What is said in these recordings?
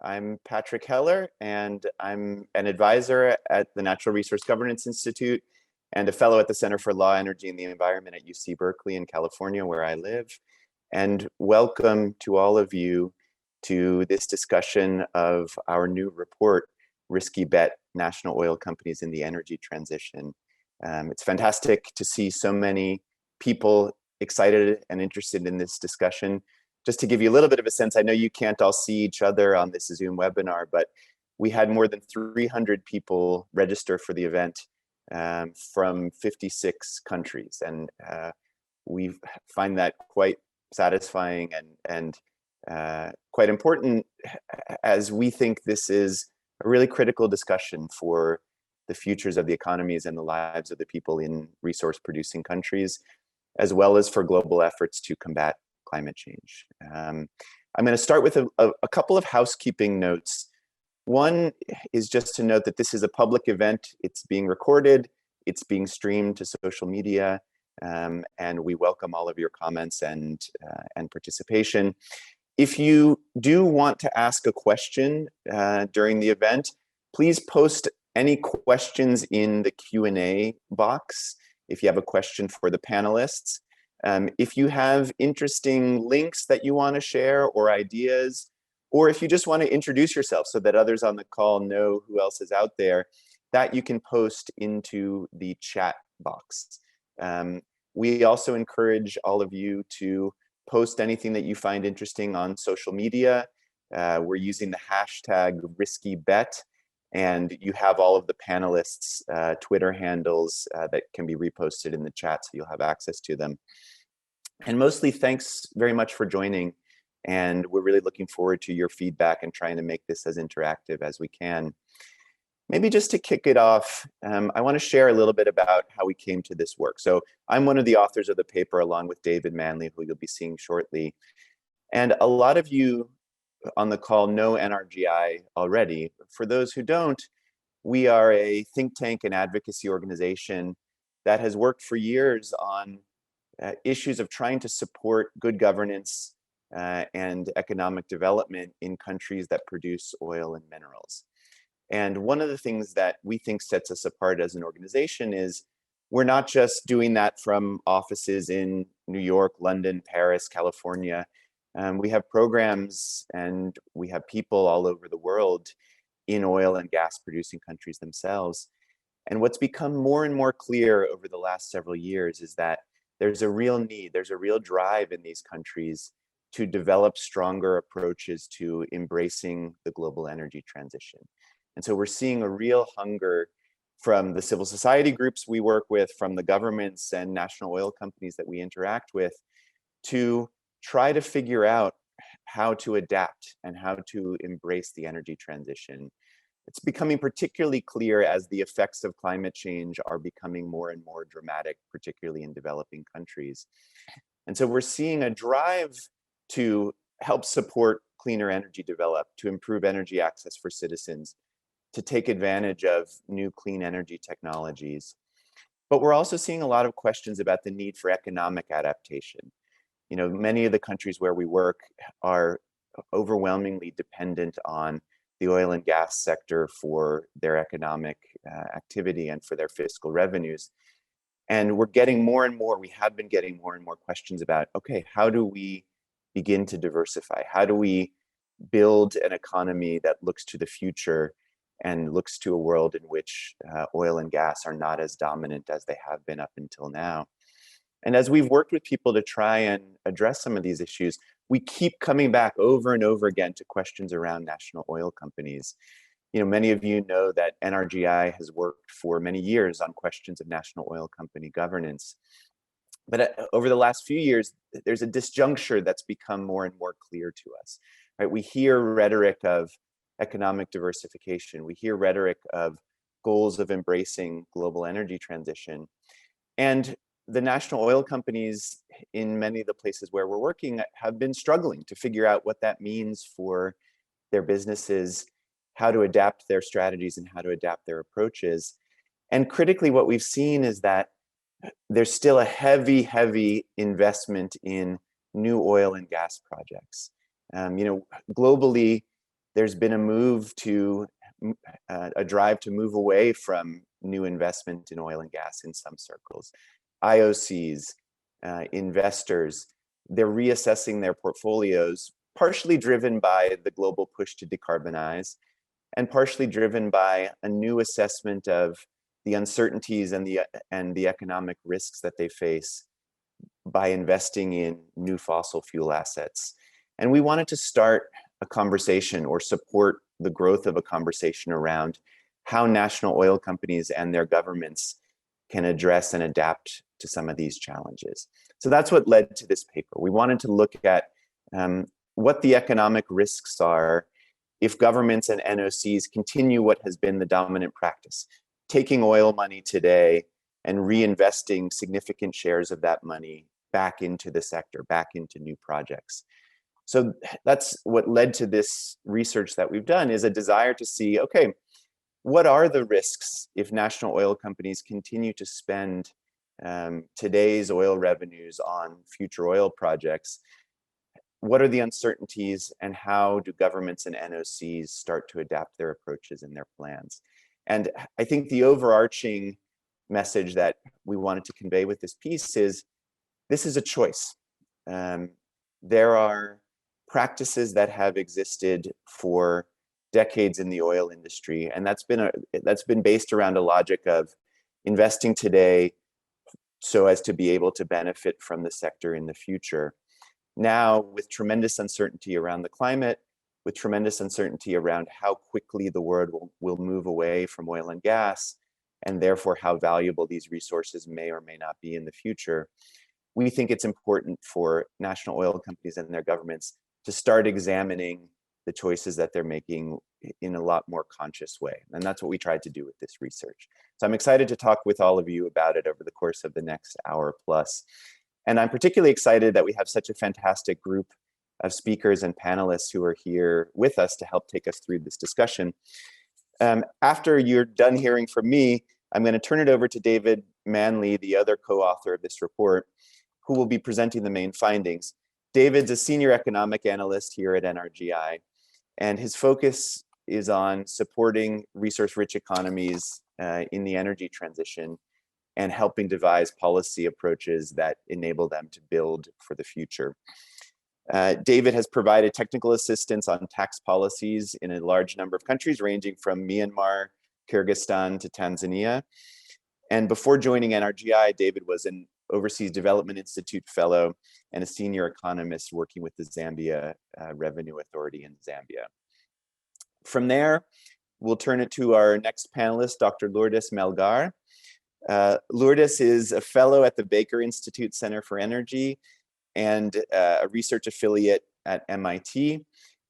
I'm Patrick Heller, and I'm an advisor at the Natural Resource Governance Institute and a fellow at the Center for Law, Energy, and the Environment at UC Berkeley in California, where I live. And welcome to all of you to this discussion of our new report, Risky Bet: National Oil Companies in the Energy Transition. It's fantastic to see so many people excited and interested in this discussion. Just to give you a little bit of a sense, I know you can't all see each other on this Zoom webinar, but we had more than 300 people register for the event from 56 countries. And we find that quite satisfying and quite important, as we think this is a really critical discussion for the futures of the economies and the lives of the people in resource producing countries, as well as for global efforts to combat climate change. I'm going to start with a couple of housekeeping notes. One is just to note that this is a public event. It's being recorded, it's being streamed to social media, and we welcome all of your comments and participation. If you do want to ask a question during the event, please post any questions in the Q&A box if you have a question for the panelists. If you have interesting links that you want to share or ideas, or if you just want to introduce yourself so that others on the call know who else is out there, that you can post into the chat box. We also encourage all of you to post anything that you find interesting on social media. We're using the hashtag RiskyBet, and you have all of the panelists' Twitter handles that can be reposted in the chat, so you'll have access to them. And mostly, thanks very much for joining. And we're really looking forward to your feedback and trying to make this as interactive as we can. Maybe just to kick it off, I want to share a little bit about how we came to this work. So I'm one of the authors of the paper, along with David Manley, who you'll be seeing shortly. And a lot of you on the call know NRGI already. For those who don't, we are a think tank and advocacy organization that has worked for years on issues of trying to support good governance and economic development in countries that produce oil and minerals. And one of the things that we think sets us apart as an organization is we're not just doing that from offices in New York, London, Paris, California. We have programs and we have people all over the world in oil and gas producing countries themselves. And what's become more and more clear over the last several years is that there's a real need, there's a real drive in these countries to develop stronger approaches to embracing the global energy transition. And so we're seeing a real hunger from the civil society groups we work with, from the governments and national oil companies that we interact with, to try to figure out how to adapt and how to embrace the energy transition. It's becoming particularly clear as the effects of climate change are becoming more and more dramatic, particularly in developing countries. And so we're seeing a drive to help support cleaner energy develop, to improve energy access for citizens, to take advantage of new clean energy technologies. But we're also seeing a lot of questions about the need for economic adaptation. You know, many of the countries where we work are overwhelmingly dependent on the oil and gas sector for their economic activity and for their fiscal revenues. And we're getting more and more, we have been getting more and more questions about, okay, how do we begin to diversify? How do we build an economy that looks to the future and looks to a world in which oil and gas are not as dominant as they have been up until now? And as we've worked with people to try and address some of these issues, we keep coming back over and over again to questions around national oil companies. You know, many of you know that NRGI has worked for many years on questions of national oil company governance. But over the last few years, there's a disjuncture that's become more and more clear to us, right? We hear rhetoric of economic diversification. We hear rhetoric of goals of embracing global energy transition. And the national oil companies in many of the places where we're working have been struggling to figure out what that means for their businesses, how to adapt their strategies and how to adapt their approaches. And critically, what we've seen is that there's still a heavy investment in new oil and gas projects. You know, globally, there's been a move to a drive to move away from new investment in oil and gas in some circles. IOCs, investors, they're reassessing their portfolios, partially driven by the global push to decarbonize, and partially driven by a new assessment of the uncertainties and the economic risks that they face by investing in new fossil fuel assets. And we wanted to start a conversation or support the growth of a conversation around how national oil companies and their governments can address and adapt to some of these challenges. So that's what led to this paper. We wanted to look at what the economic risks are if governments and NOCs continue what has been the dominant practice, taking oil money today and reinvesting significant shares of that money back into the sector, back into new projects. So that's what led to this research that we've done, is a desire to see, okay, what are the risks if national oil companies continue to spend today's oil revenues on future oil projects? What are the uncertainties, and how do governments and NOCs start to adapt their approaches and their plans? And I think the overarching message that we wanted to convey with this piece is, this is a choice. There are practices that have existed for decades in the oil industry, and that's been based around a logic of investing today so as to be able to benefit from the sector in the future. Now, with tremendous uncertainty around the climate, with tremendous uncertainty around how quickly the world will move away from oil and gas, and therefore how valuable these resources may or may not be in the future, we think it's important for national oil companies and their governments to start examining the choices that they're making in a lot more conscious way. And that's what we tried to do with this research. So I'm excited to talk with all of you about it over the course of the next hour plus. And I'm particularly excited that we have such a fantastic group of speakers and panelists who are here with us to help take us through this discussion. After you're done hearing from me, I'm going to turn it over to David Manley, the other co-author of this report, who will be presenting the main findings. David's a senior economic analyst here at NRGI, and his focus is on supporting resource-rich economies in the energy transition and helping devise policy approaches that enable them to build for the future. David has provided technical assistance on tax policies in a large number of countries, ranging from Myanmar, Kyrgyzstan to Tanzania. And before joining NRGI, David was an Overseas Development Institute fellow and a senior economist working with the Zambia Revenue Authority in Zambia. From there, we'll turn it to our next panelist, Dr. Lourdes Melgar. Lourdes is a fellow at the Baker Institute Center for Energy and a research affiliate at MIT.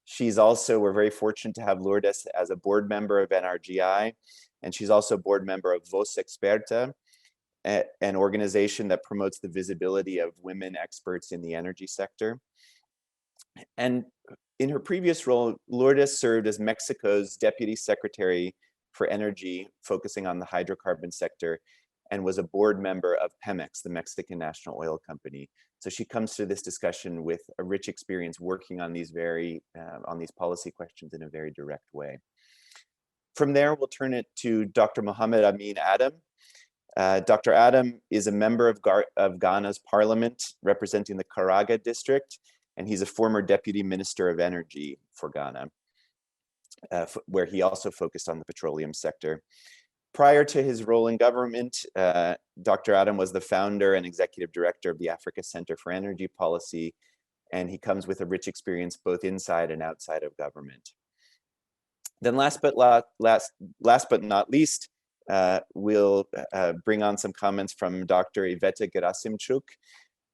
She's also, we're very fortunate to have Lourdes as a board member of NRGI, and she's also a board member of Voz Experta, an organization that promotes the visibility of women experts in the energy sector. And in her previous role, Lourdes served as Mexico's Deputy Secretary for Energy, focusing on the hydrocarbon sector, and was a board member of Pemex, the Mexican national oil company. So she comes to this discussion with a rich experience working on these policy questions in a very direct way. From there, we'll turn it to Dr. Mohammed Amin Adam. Dr. Adam is a member of Ghana's parliament, representing the Karaga district, and he's a former deputy minister of energy for Ghana, where he also focused on the petroleum sector. Prior to his role in government, Dr. Adam was the founder and executive director of the Africa Center for Energy Policy, and he comes with a rich experience both inside and outside of government. Then last but not least, we'll bring on some comments from Dr. Ivetta Gerasimchuk,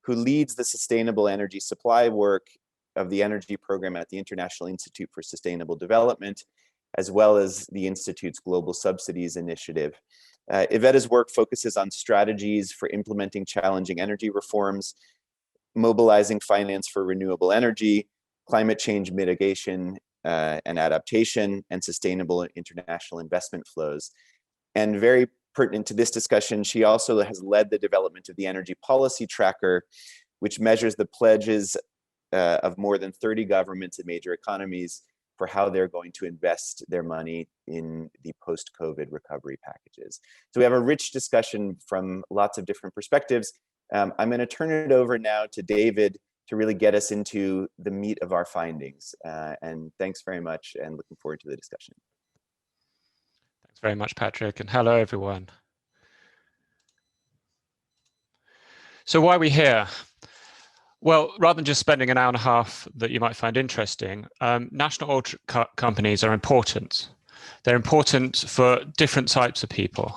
who leads the sustainable energy supply work of the energy program at the International Institute for Sustainable Development, as well as the Institute's Global Subsidies Initiative. Ivetta's work focuses on strategies for implementing challenging energy reforms, mobilizing finance for renewable energy, climate change mitigation and adaptation, and sustainable international investment flows. And very pertinent to this discussion, she also has led the development of the Energy Policy Tracker, which measures the pledges of more than 30 governments and major economies for how they're going to invest their money in the post-COVID recovery packages. So we have a rich discussion from lots of different perspectives. I'm going to turn it over now to David to really get us into the meat of our findings. And thanks very much, and looking forward to the discussion. Thanks very much, Patrick, and hello, everyone. So why are we here? Well, rather than just spending an hour and a half that you might find interesting, national oil companies are important. They're important for different types of people.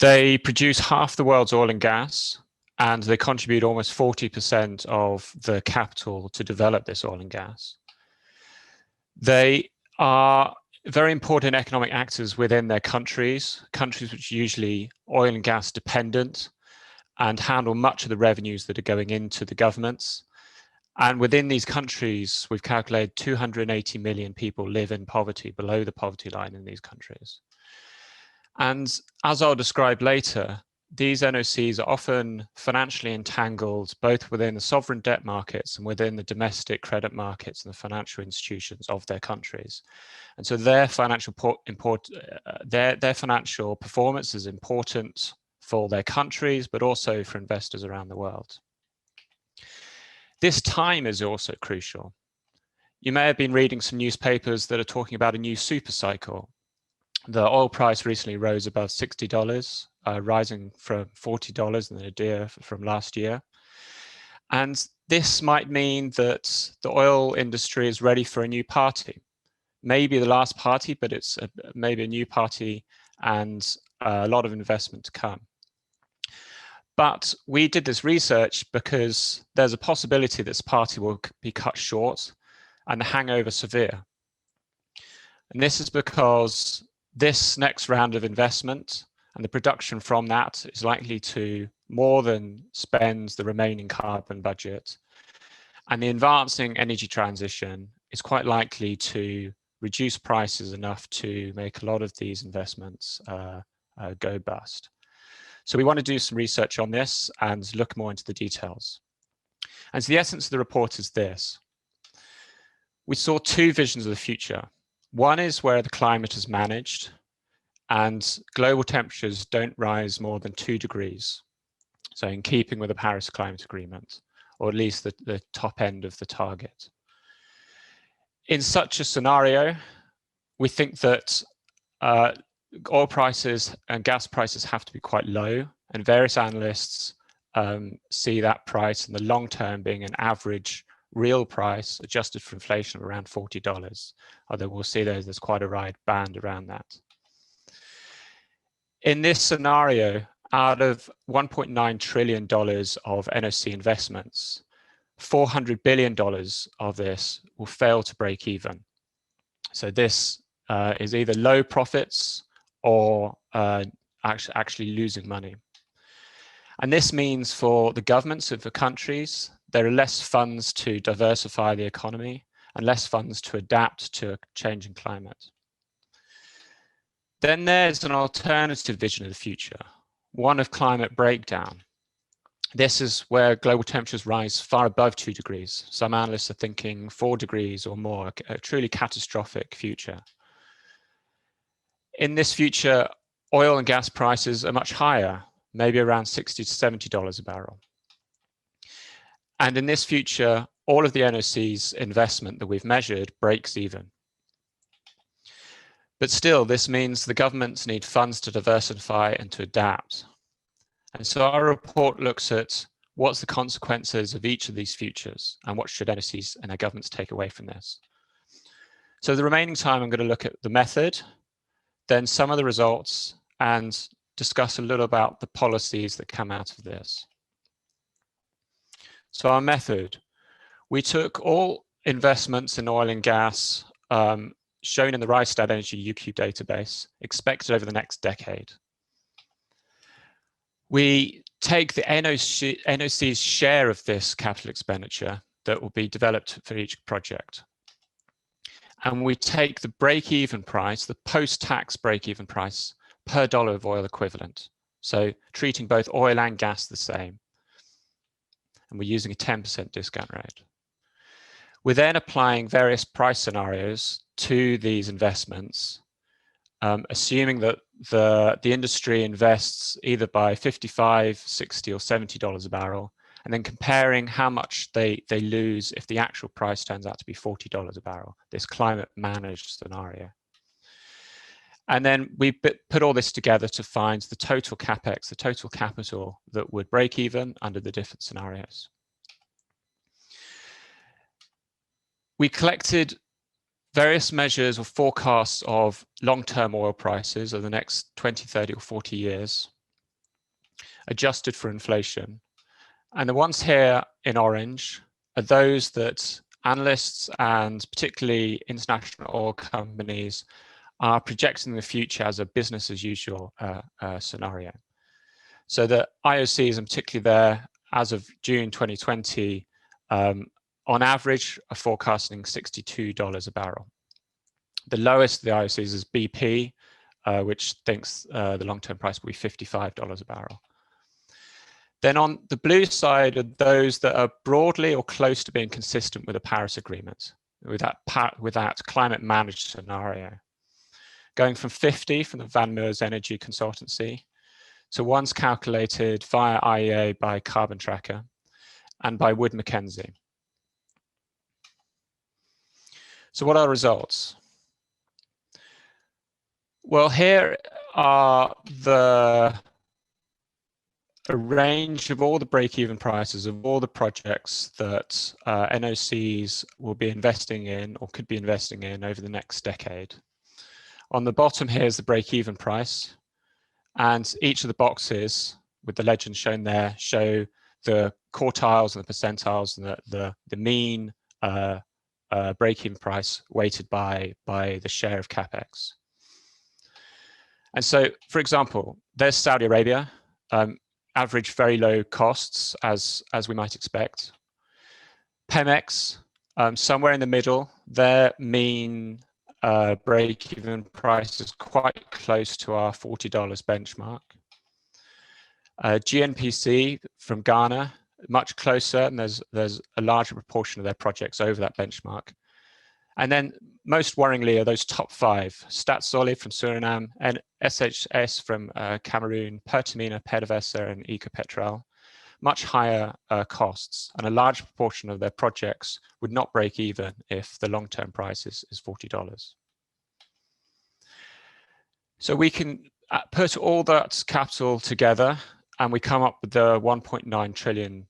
They produce half the world's oil and gas, and they contribute almost 40% of the capital to develop this oil and gas. They are very important economic actors within their countries which are usually oil and gas dependent and handle much of the revenues that are going into the governments. And within these countries, we've calculated 280 million people live in poverty, below the poverty line in these countries. And as I'll describe later, these NOCs are often financially entangled both within the sovereign debt markets and within the domestic credit markets and the financial institutions of their countries. And so their financial performance is important for their countries, but also for investors around the world. This time is also crucial. You may have been reading some newspapers that are talking about a new super cycle. The oil price recently rose above $60, rising from $40 in the nadir from last year. And this might mean that the oil industry is ready for a new party. Maybe the last party, but it's maybe a new party and a lot of investment to come. But we did this research because there's a possibility this party will be cut short and the hangover severe. And this is because this next round of investment and the production from that is likely to more than spend the remaining carbon budget. And the advancing energy transition is quite likely to reduce prices enough to make a lot of these investments go bust. So we want to do some research on this and look more into the details. And so the essence of the report is this. We saw two visions of the future. One is where the climate is managed and global temperatures don't rise more than 2 degrees. So in keeping with the Paris Climate Agreement, or at least the top end of the target. In such a scenario, we think that oil prices and gas prices have to be quite low, and various analysts see that price in the long term being an average real price adjusted for inflation of around $40, although we'll see there's quite a wide band around that. In this scenario, out of $1.9 trillion of NOC investments, $400 billion of this will fail to break even. So this is either low profits or actually losing money. And this means for the governments of the countries, there are less funds to diversify the economy and less funds to adapt to a changing climate. Then there's an alternative vision of the future, one of climate breakdown. This is where global temperatures rise far above 2 degrees. Some analysts are thinking 4 degrees or more, a truly catastrophic future. In this future, oil and gas prices are much higher, maybe around $60 to $70 a barrel. And in this future, all of the NOC's investment that we've measured breaks even. But still, this means the governments need funds to diversify and to adapt. And so our report looks at what's the consequences of each of these futures and what should NOCs and their governments take away from this. So the remaining time, I'm going to look at the method, then some of the results, and discuss a little about the policies that come out of this. So our method, we took all investments in oil and gas shown in the Rystad Energy UQ database, expected over the next decade. We take the NOC's share of this capital expenditure that will be developed for each project. And we take the break-even price, the post-tax break-even price per dollar of oil equivalent. So treating both oil and gas the same. And we're using a 10% discount rate. We're then applying various price scenarios to these investments, assuming that the industry invests either by $55, $60, or $70 a barrel, and then comparing how much they lose if the actual price turns out to be $40 a barrel, this climate managed scenario. And then we put all this together to find the total capex, the total capital that would break even under the different scenarios. We collected various measures or forecasts of long-term oil prices over the next 20, 30, or 40 years, adjusted for inflation. And the ones here in orange are those that analysts and particularly international oil companies are projecting the future as a business as usual scenario. So the IOCs, and particularly there as of June 2020, on average are forecasting $62 a barrel. The lowest of the IOCs is BP, which thinks the long-term price will be $55 a barrel. Then on the blue side are those that are broadly or close to being consistent with the Paris Agreement, with that climate managed scenario. Going from 50 from the Van Meers Energy Consultancy to ones calculated via IEA by Carbon Tracker and by Wood Mackenzie. So what are the results? Well, here are a range of all the break-even prices of all the projects that NOCs will be investing in or could be investing in over the next decade. On the bottom here is the break-even price, and each of the boxes with the legend shown there show the quartiles and the percentiles and the mean break-even price weighted by the share of capex. And so, for example, there's Saudi Arabia, average very low costs as we might expect. Pemex, somewhere in the middle, their mean break-even price is quite close to our $40 benchmark. GNPC from Ghana, much closer, and there's a larger proportion of their projects over that benchmark. And then most worryingly are those top five: Staatsolie from Suriname, and SHS from Cameroon, Pertamina, PDVSA, and Ecopetrol. Much higher costs, and a large proportion of their projects would not break even if the long-term price is $40. So we can put all that capital together and we come up with the $1.9 trillion.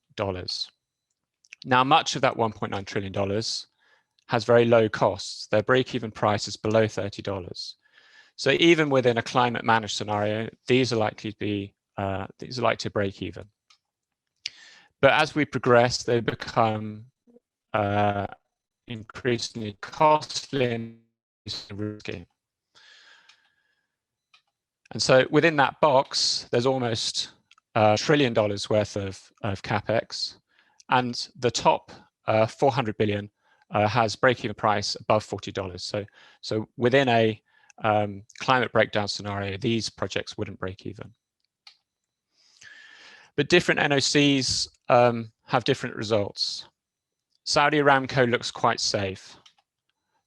Now, much of that $1.9 trillion has very low costs. Their break-even price is below $30. So even within a climate managed scenario, these are likely to break even. But as we progress, they become increasingly costly and risky. And so within that box, there's almost $1 trillion worth of capex, and the top 400 billion has break-even price above $40. So within a climate breakdown scenario, these projects wouldn't break even. But different NOCs have different results. Saudi Aramco looks quite safe.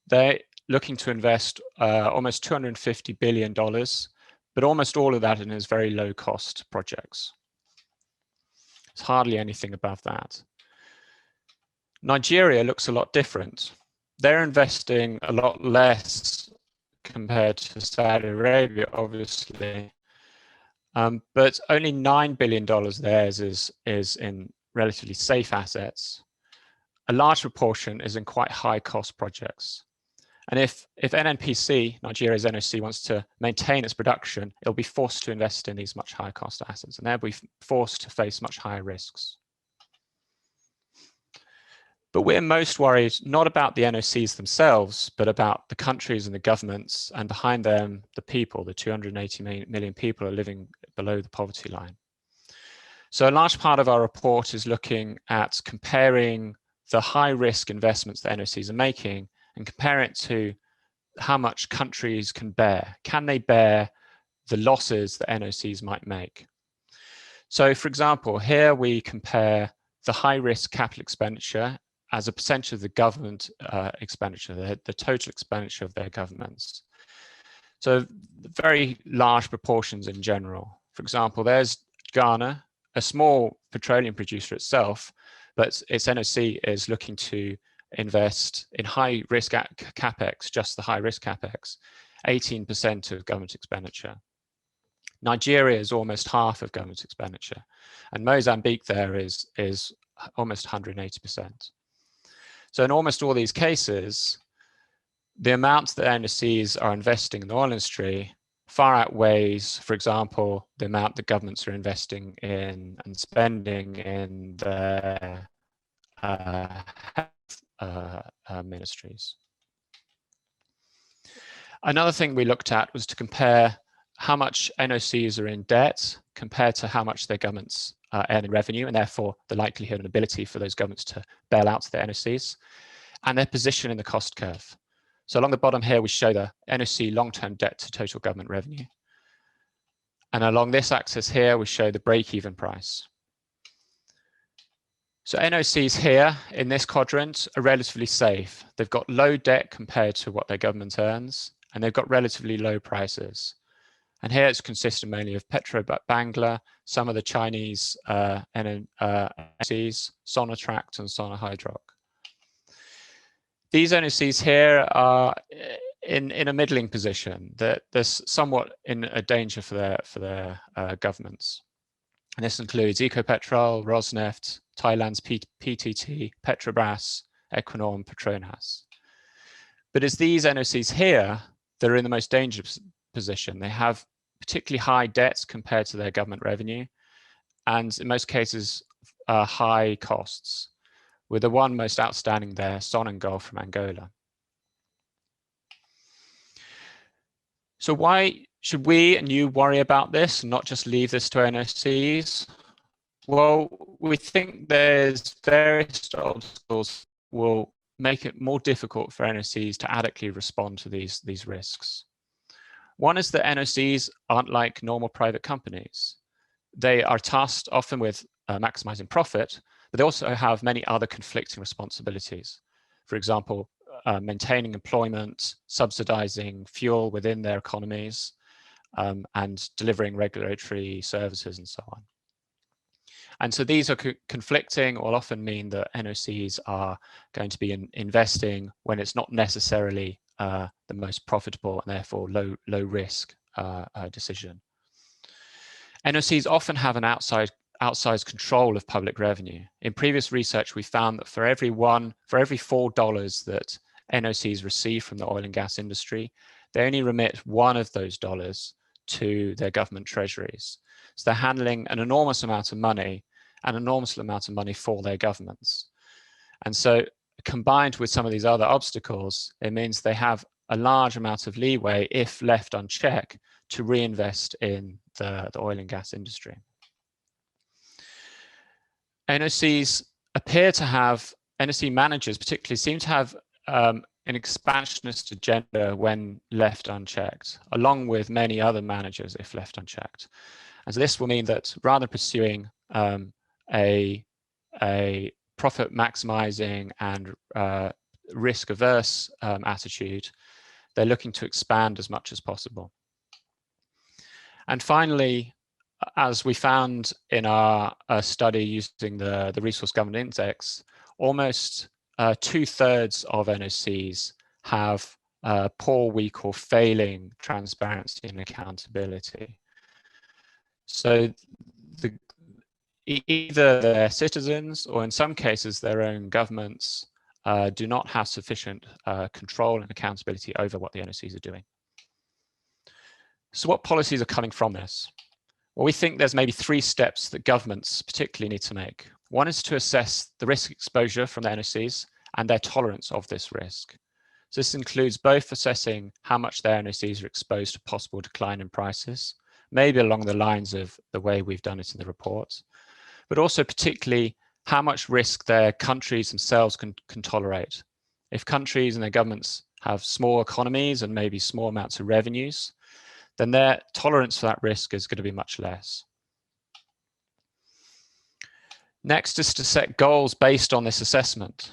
They're looking to invest almost $250 billion, but almost all of that in is very low cost projects. It's hardly anything above that. Nigeria looks a lot different. They're investing a lot less compared to Saudi Arabia, obviously, but only $9 billion theirs is in relatively safe assets. A large proportion is in quite high cost projects. And if NNPC, Nigeria's NOC, wants to maintain its production, it'll be forced to invest in these much higher cost assets, and they'll be forced to face much higher risks. But we're most worried not about the NOCs themselves, but about the countries and the governments, and behind them, the people. The 280 million people are living below the poverty line. So a large part of our report is looking at comparing the high risk investments that NOCs are making and compare it to how much countries can bear. Can they bear the losses that NOCs might make? So for example, here we compare the high risk capital expenditure as a percentage of the government expenditure, the total expenditure of their governments. So very large proportions in general. For example, there's Ghana, a small petroleum producer itself, but its NOC is looking to invest in high risk capex, just the high risk capex, 18% of government expenditure. Nigeria is almost half of government expenditure, and Mozambique there is almost 180%. So in almost all these cases, the amount that NOCs are investing in the oil industry far outweighs, for example, the amount that governments are investing in and spending in their ministries. Another thing we looked at was to compare how much NOCs are in debt compared to how much their governments earn in revenue, and therefore the likelihood and ability for those governments to bail out their NOCs, and their position in the cost curve. So along the bottom here, we show the NOC long-term debt to total government revenue. And along this axis here, we show the break-even price. So NOCs here in this quadrant are relatively safe. They've got low debt compared to what their government earns, and they've got relatively low prices. And here it's consistent mainly of Petro-Bangla, some of the Chinese NOCs, Sonatrach and Sonahydroc. These NOCs here are in a middling position. They're somewhat in a danger for their governments. And this includes Ecopetrol, Rosneft, Thailand's PTT, Petrobras, Equinor, and Petronas. But it's these NOCs here that are in the most dangerous position. They have particularly high debts compared to their government revenue, and in most cases, high costs, with the one most outstanding there, Sonangol from Angola. So why should we and you worry about this and not just leave this to NOCs? Well, we think there's various obstacles will make it more difficult for NOCs to adequately respond to these risks. One is that NOCs aren't like normal private companies. They are tasked often with maximizing profit, but they also have many other conflicting responsibilities. For example, maintaining employment, subsidizing fuel within their economies, and delivering regulatory services and so on. And so these are conflicting, or often mean that NOCs are going to be investing when it's not necessarily the most profitable and therefore low risk decision. NOCs often have an outsized control of public revenue. In previous research, we found that for every $4 that NOCs receive from the oil and gas industry, they only remit one of those dollars to their government treasuries. So they're handling an enormous amount of money, for their governments. And so combined with some of these other obstacles, it means they have a large amount of leeway, if left unchecked, to reinvest in the oil and gas industry. NOCs appear to have, NOC managers particularly seem to have an expansionist agenda when left unchecked, along with many other managers if left unchecked. And so this will mean that rather than pursuing a profit maximizing and risk averse attitude, they're looking to expand as much as possible. And finally, as we found in our study using the Resource Governance Index, almost 2/3 of NOCs have poor, weak, or failing transparency and accountability. So either their citizens, or in some cases their own governments, do not have sufficient control and accountability over what the NOCs are doing. So what policies are coming from this? Well, we think there's maybe 3 steps that governments particularly need to make. One is to assess the risk exposure from the NOCs and their tolerance of this risk. So this includes both assessing how much their NOCs are exposed to possible decline in prices, maybe along the lines of the way we've done it in the report, but also particularly how much risk their countries themselves can tolerate. If countries and their governments have small economies and maybe small amounts of revenues, then their tolerance for that risk is going to be much less. Next is to set goals based on this assessment.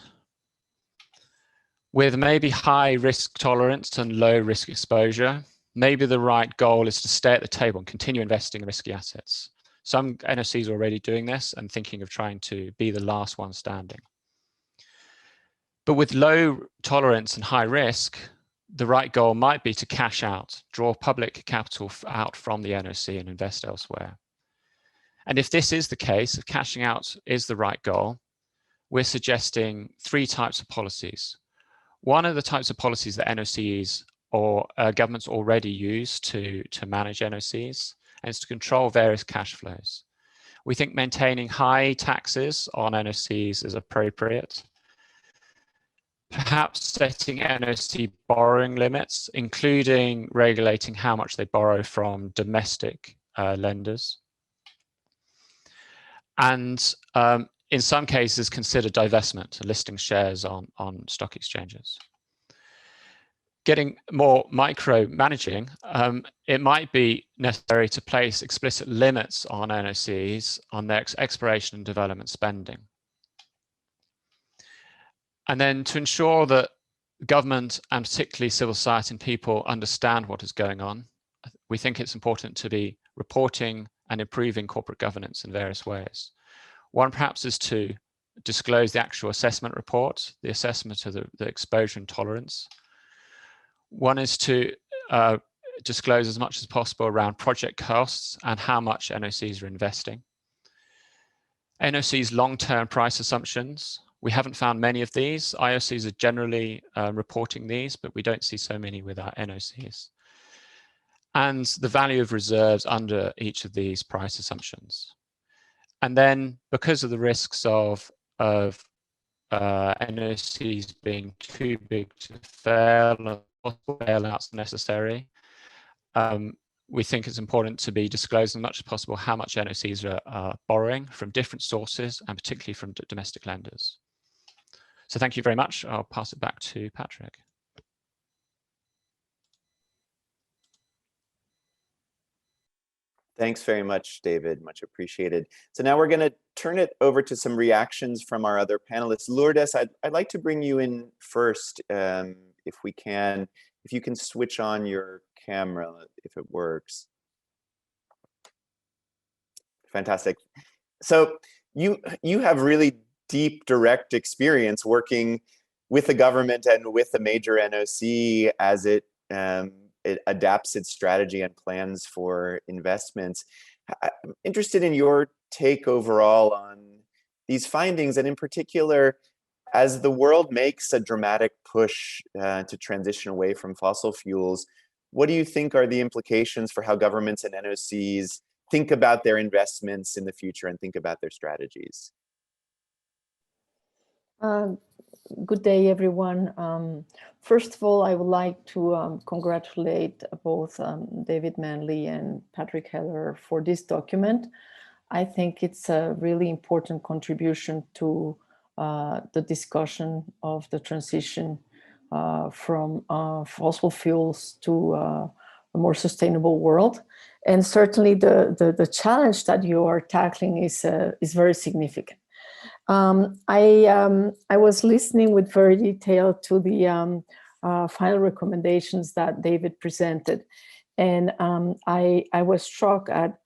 With maybe high risk tolerance and low risk exposure, maybe the right goal is to stay at the table and continue investing in risky assets. Some NOCs are already doing this and thinking of trying to be the last one standing. But with low tolerance and high risk, the right goal might be to cash out, draw public capital out from the NOC and invest elsewhere. And if this is the case, if cashing out is the right goal, we're suggesting three types of policies. One of the types of policies that NOCs or governments already use to manage NOCs is to control various cash flows. We think maintaining high taxes on NOCs is appropriate. Perhaps setting NOC borrowing limits, including regulating how much they borrow from domestic lenders. And in some cases, consider divestment, listing shares on stock exchanges. Getting more micro-managing, it might be necessary to place explicit limits on NOCs on their exploration and development spending. And then to ensure that government and particularly civil society and people understand what is going on, we think it's important to be reporting and improving corporate governance in various ways. One perhaps is to disclose the actual assessment report, the assessment of the exposure and tolerance. One is to disclose as much as possible around project costs and how much NOCs are investing. NOCs' long-term price assumptions. We haven't found many of these. IOCs are generally reporting these, but we don't see so many with our NOCs. And the value of reserves under each of these price assumptions. And then, because of the risks of NOCs being too big to fail, and possible bailouts necessary, we think it's important to be disclosing as much as possible how much NOCs are borrowing from different sources, and particularly from domestic lenders. So thank you very much. I'll pass it back to Patrick. Thanks very much, David. Much appreciated. So now we're going to turn it over to some reactions from our other panelists. Lourdes, I'd like to bring you in first, if we can. If you can switch on your camera, if it works. Fantastic. So you have really deep, direct experience working with the government and with the major NOC as it adapts its strategy and plans for investments. I'm interested in your take overall on these findings, and in particular, as the world makes a dramatic push to transition away from fossil fuels, what do you think are the implications for how governments and NOCs think about their investments in the future and think about their strategies? Good day, everyone. First of all, I would like to congratulate both David Manley and Patrick Heller for this document. I think it's a really important contribution to the discussion of the transition from fossil fuels to a more sustainable world. And certainly the challenge that you are tackling is very significant. I was listening with very detail to the final recommendations that David presented, and I was struck at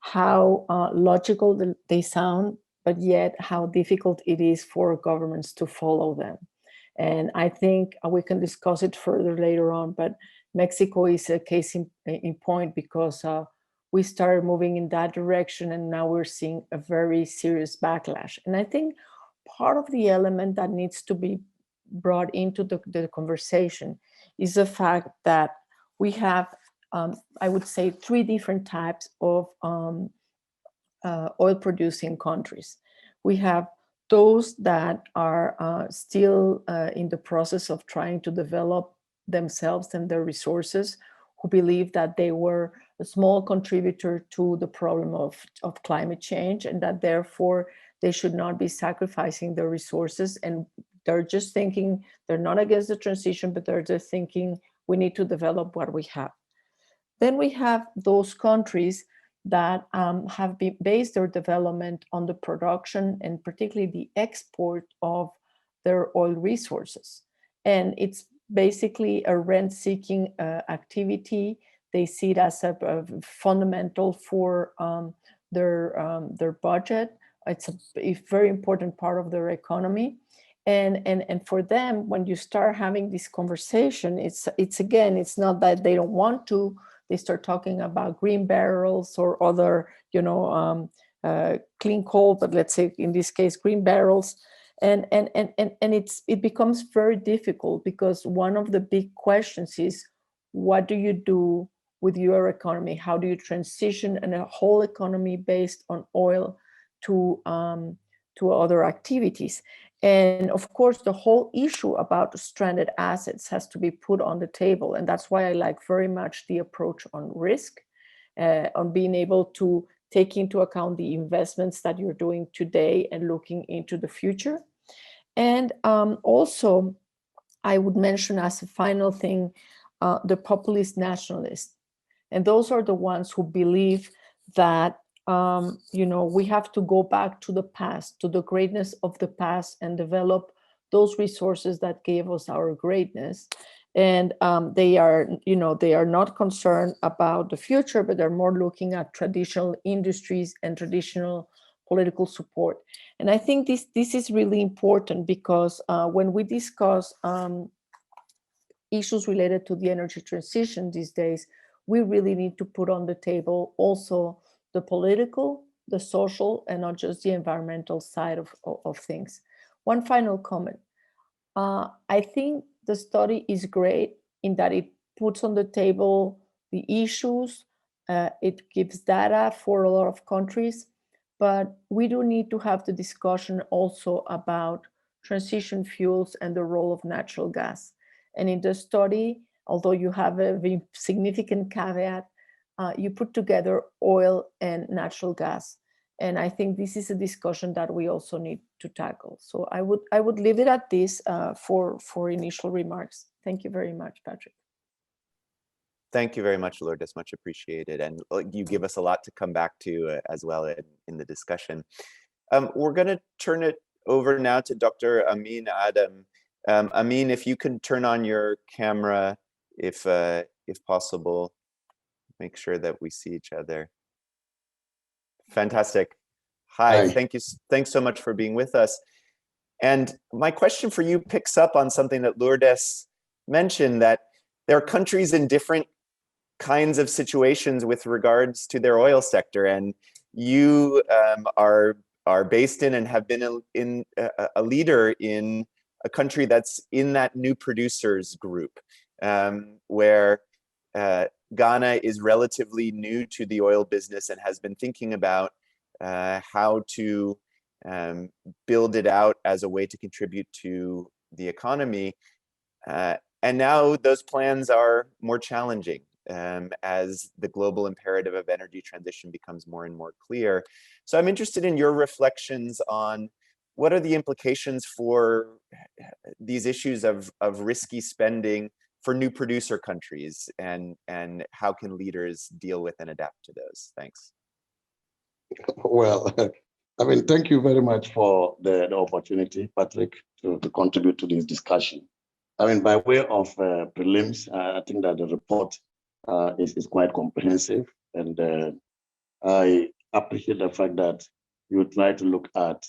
how logical they sound, but yet how difficult it is for governments to follow them. And I think we can discuss it further later on, but Mexico is a case in point, because we started moving in that direction, and now we're seeing a very serious backlash. And I think part of the element that needs to be brought into the conversation is the fact that we have, I would say, three different types of oil-producing countries. We have those that are still in the process of trying to develop themselves and their resources, who believe that they were a small contributor to the problem of climate change, and that therefore they should not be sacrificing their resources. And they're just thinking, they're not against the transition, but they're just thinking we need to develop what we have. Then we have those countries that have based their development on the production and particularly the export of their oil resources. and it's basically a rent-seeking activity. They see it as a fundamental for their budget. It's a very important part of their economy. And for them, when you start having this conversation, it's again, it's not that they don't want to. They start talking about green barrels or other, clean coal, but let's say in this case, green barrels. And it becomes very difficult, because one of the big questions is, what do you do with your economy? How do you transition a whole economy based on oil to other activities? And of course, the whole issue about stranded assets has to be put on the table. And that's why I like very much the approach on risk, on being able to take into account the investments that you're doing today and looking into the future. And also, I would mention as a final thing, the populist nationalists. And those are the ones who believe that we have to go back to the past, to the greatness of the past, and develop those resources that gave us our greatness. And they are not concerned about the future, but they're more looking at traditional industries and traditional political support. And I think this is really important, because when we discuss issues related to the energy transition these days, we really need to put on the table also the political, the social, and not just the environmental side of things. One final comment. I think the study is great in that it puts on the table the issues, it gives data for a lot of countries, but we do need to have the discussion also about transition fuels and the role of natural gas. And in the study, although you have a very significant caveat, you put together oil and natural gas. And I think this is a discussion that we also need to tackle. So I would leave it at this for initial remarks. Thank you very much, Patrick. Thank you very much, Lourdes, much appreciated. And you give us a lot to come back to as well in the discussion. We're gonna turn it over now to Dr. Amin Adam. Amin, if you can turn on your camera, if possible, make sure that we see each other. Fantastic. Hi. Thanks so much for being with us. And my question for you picks up on something that Lourdes mentioned, that there are countries in different kinds of situations with regards to their oil sector, and you are based in and have been a leader in a country that's in that new producers group, where Ghana is relatively new to the oil business and has been thinking about how to build it out as a way to contribute to the economy. And now those plans are more challenging as the global imperative of energy transition becomes more and more clear. So I'm interested in your reflections on what are the implications for these issues of risky spending for new producer countries, and how can leaders deal with and adapt to those? Thanks. Well, I mean, thank you very much for the opportunity, Patrick, to contribute to this discussion. I mean, by way of prelims, I think that the report is quite comprehensive, and I appreciate the fact that you try to look at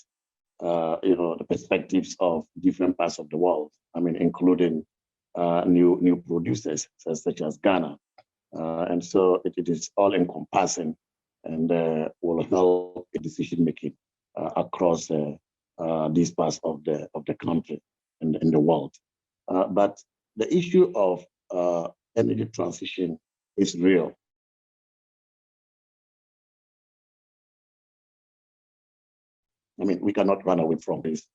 the perspectives of different parts of the world. I mean, including new producers such as Ghana, and so it is all encompassing, and will help decision making across these parts of the country and in the world. But the issue of energy transition is real. I mean, we cannot run away from this,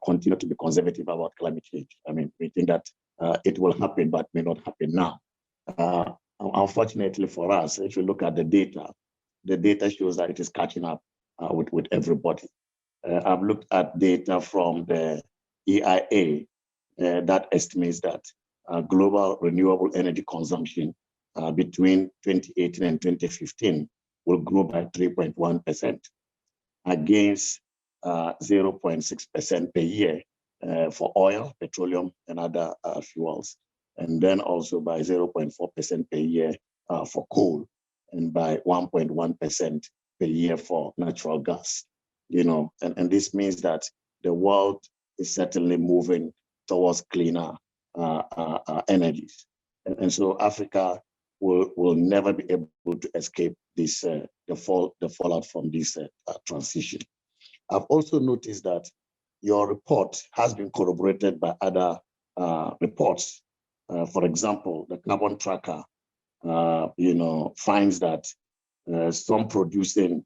continue to be conservative about climate change. I mean, we think that it will happen, but may not happen now. Unfortunately for us, if you look at the data shows that it is catching up with everybody. I've looked at data from the EIA that estimates that global renewable energy consumption between 2018 and 2015 will grow by 3.1% against 0.6% per year for oil, petroleum, and other fuels, and then also by 0.4% per year for coal, and by 1.1% per year for natural gas. And this means that the world is certainly moving towards cleaner energies, and so Africa will never be able to escape this the fallout from this transition. I've also noticed that your report has been corroborated by other reports. For example, the carbon tracker, finds that some producing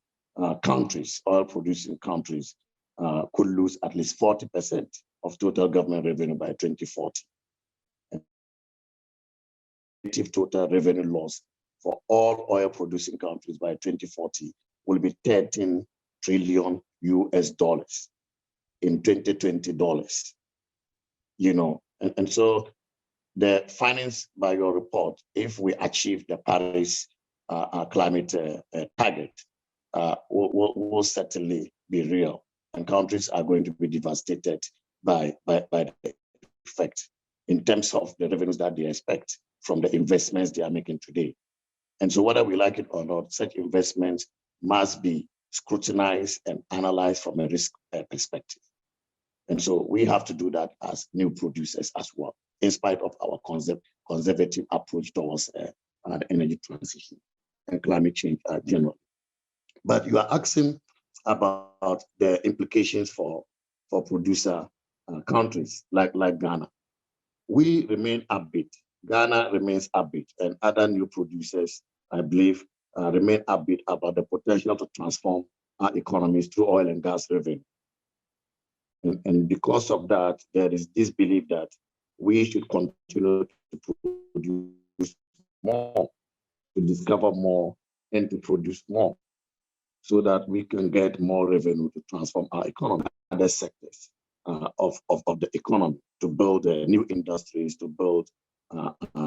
countries, oil-producing countries, could lose at least 40% of total government revenue by 2040. Total revenue loss for all oil-producing countries by 2040 will be $13 trillion in 2020 dollars. And so the findings by your report, if we achieve the Paris climate target, will certainly be real, and countries are going to be devastated by the effect in terms of the revenues that they expect from the investments they are making today. And so whether we like it or not, such investments must be scrutinized and analyzed from a risk perspective. And so we have to do that as new producers as well, in spite of our conservative approach towards the energy transition and climate change generally. But you are asking about the implications for producer countries like Ghana. We remain upbeat. Ghana remains upbeat, and other new producers, I believe, remain upbeat about the potential to transform our economies through oil and gas revenue. And because of that, there is this belief that we should continue to produce more, to discover more, and to produce more, so that we can get more revenue to transform our economy, other sectors of the economy, to build new industries, to build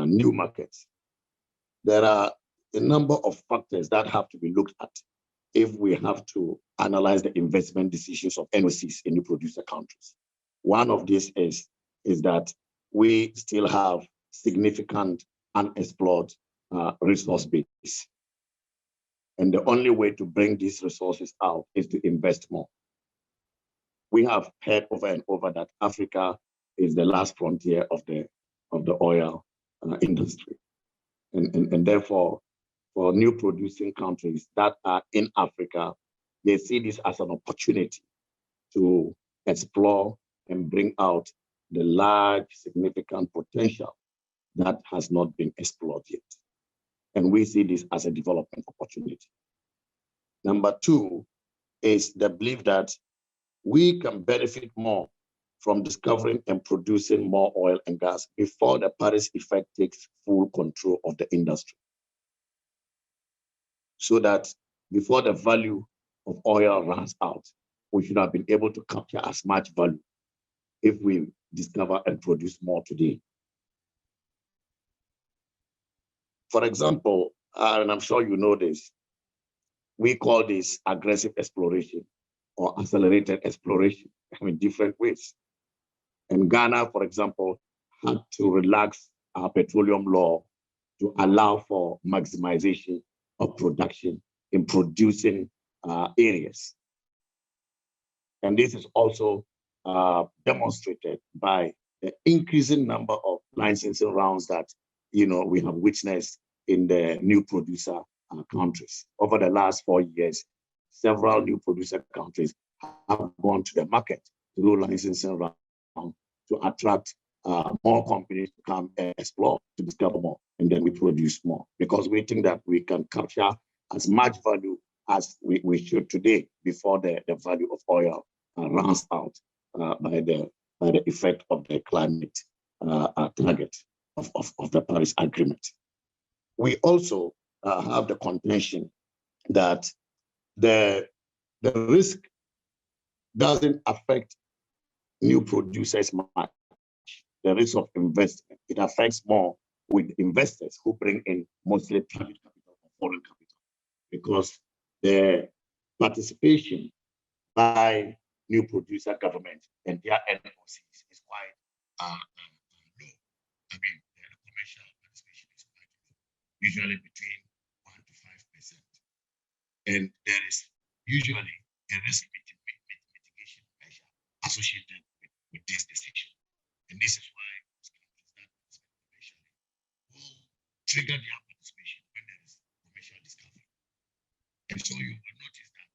new markets. There are a number of factors that have to be looked at if we have to analyze the investment decisions of NOCs in new producer countries. One of these is that we still have significant unexplored resource base. And the only way to bring these resources out is to invest more. We have heard over and over that Africa is the last frontier of the oil industry. And therefore, for new producing countries that are in Africa, they see this as an opportunity to explore and bring out the large, significant potential that has not been explored yet. And we see this as a development opportunity. Number two is the belief that we can benefit more from discovering and producing more oil and gas before the Paris effect takes full control of the industry. So that before the value of oil runs out, we should have been able to capture as much value if we discover and produce more today. For example, and I'm sure you know this, we call this aggressive exploration or accelerated exploration in different ways. And Ghana, for example, had to relax our petroleum law to allow for maximization of production in producing areas. And this is also demonstrated by the increasing number of licensing rounds that we have witnessed in the new producer countries. Over the last 4 years, several new producer countries have gone to the market through licensing rounds to attract more companies to come and explore, to discover more, and then we produce more, because we think that we can capture as much value as we should today before the value of oil runs out by the effect of the climate target of the Paris Agreement. We also have the contention that the risk doesn't affect new producers much. The risk of investment, it affects more with investors who bring in mostly private capital or foreign capital, because the participation by new producer government and their NOCs low. I mean, the commercial participation is quite low, usually between 1 to 5%. And there is usually a risk mitigation measure associated with this decision. And this is why most countries that participate commercially will trigger their participation when there is commercial discovery. And so you will notice that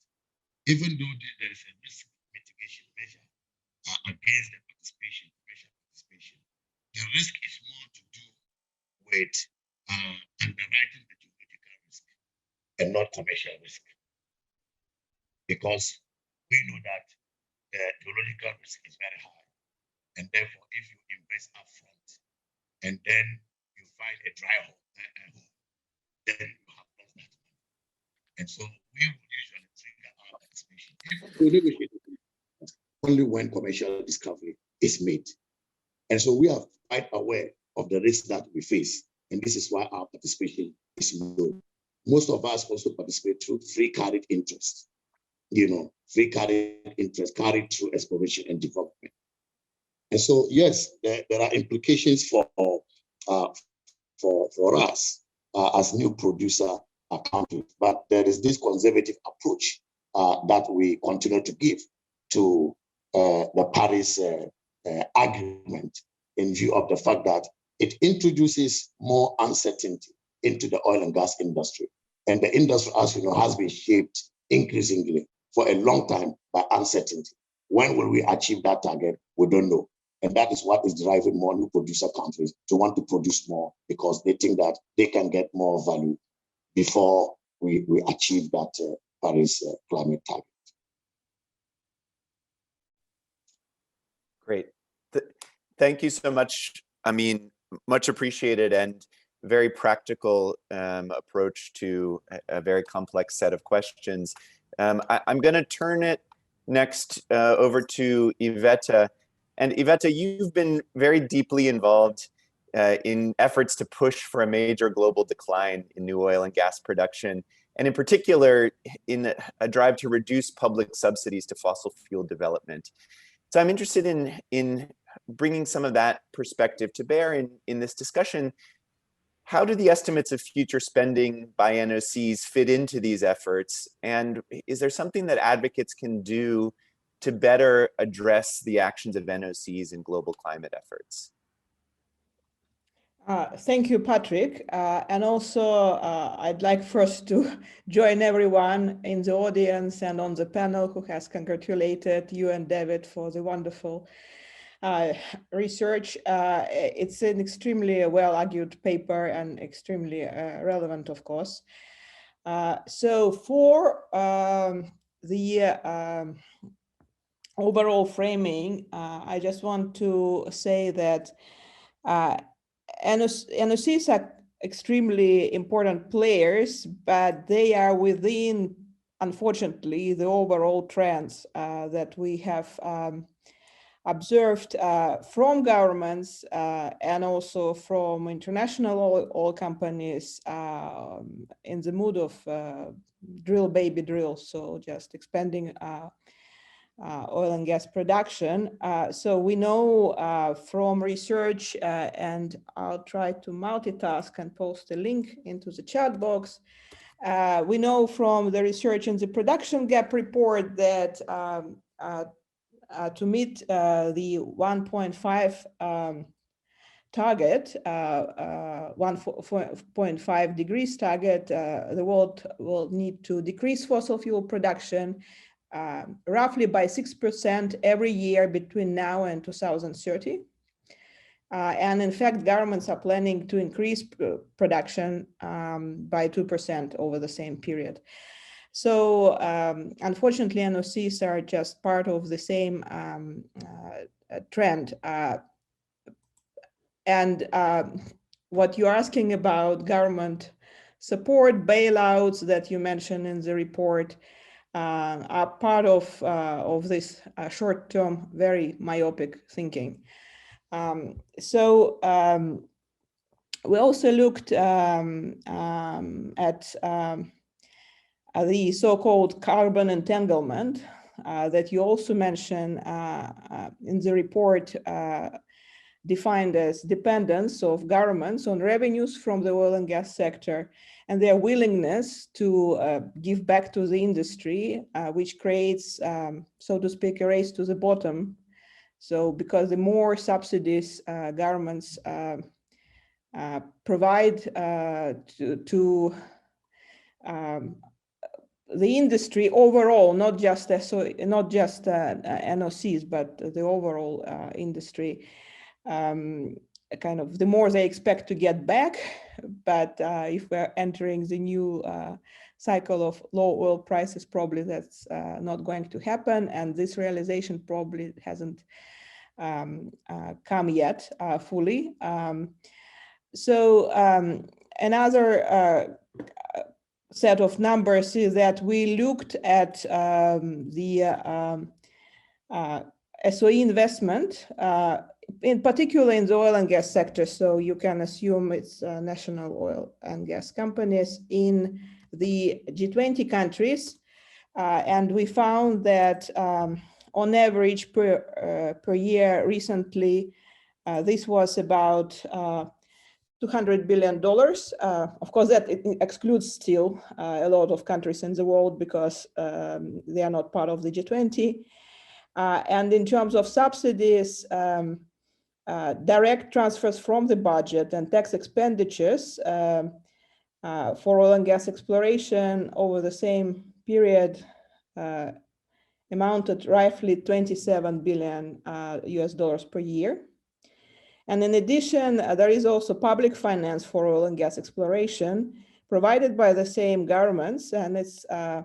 even though there is a risk mitigation measure against the participation, commercial participation, the risk is more to do with underwriting the geological risk and not commercial risk. Because we know that the geological risk is very high. And therefore, if you invest upfront and then you find a dry hole, then you have lost that money. And so we would usually trigger our participation only when commercial discovery is made. And so we are quite aware of the risks that we face. And this is why our participation is low. Most of us also participate through free carried interest. Free carried interest carried through exploration and development. And so, yes, there are implications for us as new producer countries, but there is this conservative approach that we continue to give to the Paris agreement in view of the fact that it introduces more uncertainty into the oil and gas industry. And the industry, as you know, has been shaped increasingly for a long time by uncertainty. When will we achieve that target? We don't know. And that is what is driving more new producer countries to want to produce more, because they think that they can get more value before we achieve that Paris climate target. Great. Thank you so much. I mean, much appreciated, and very practical approach to a very complex set of questions. I'm going to turn it next over to Ivetta. And Ivetta, you've been very deeply involved in efforts to push for a major global decline in new oil and gas production, and in particular, in a drive to reduce public subsidies to fossil fuel development. So I'm interested in bringing some of that perspective to bear in this discussion. How do the estimates of future spending by NOCs fit into these efforts? And is there something that advocates can do to better address the actions of NOCs in global climate efforts? Thank you, Patrick. And also, I'd like first to join everyone in the audience and on the panel who has congratulated you and David for the wonderful research. It's an extremely well-argued paper and extremely relevant, of course. So for the overall framing, I just want to say that NOCs are extremely important players, but they are within, unfortunately, the overall trends that we have observed from governments and also from international oil companies in the mood of drill baby drill, so just expanding oil and gas production. So we know from research, and I'll try to multitask and post a link into the chat box. We know from the research in the production gap report that to meet the 1.5 target, 1.5 degrees target, the world will need to decrease fossil fuel production roughly by 6% every year between now and 2030. And in fact, governments are planning to increase production by 2% over the same period. So unfortunately, NOCs are just part of the same trend. And what you're asking about government support, bailouts that you mentioned in the report, are part of this short-term, very myopic thinking. So we also looked at the so-called carbon entanglement that you also mentioned in the report. defined as dependence of governments on revenues from the oil and gas sector and their willingness to give back to the industry, which creates, so to speak, a race to the bottom. So because the more subsidies governments provide to the industry overall, not just NOCs, but the overall industry, kind of the more they expect to get back. But if we're entering the new cycle of low oil prices, probably that's not going to happen. And this realization probably hasn't come yet fully. Another set of numbers is that we looked at the SOE investment, in particular in the oil and gas sector. So you can assume it's national oil and gas companies in the G20 countries. And we found that on average per year recently, this was about $200 billion. Of course, that it excludes still a lot of countries in the world because they are not part of the G20. And in terms of subsidies, direct transfers from the budget and tax expenditures for oil and gas exploration over the same period amounted roughly $27 billion US dollars per year. And in addition, there is also public finance for oil and gas exploration provided by the same governments, and it's around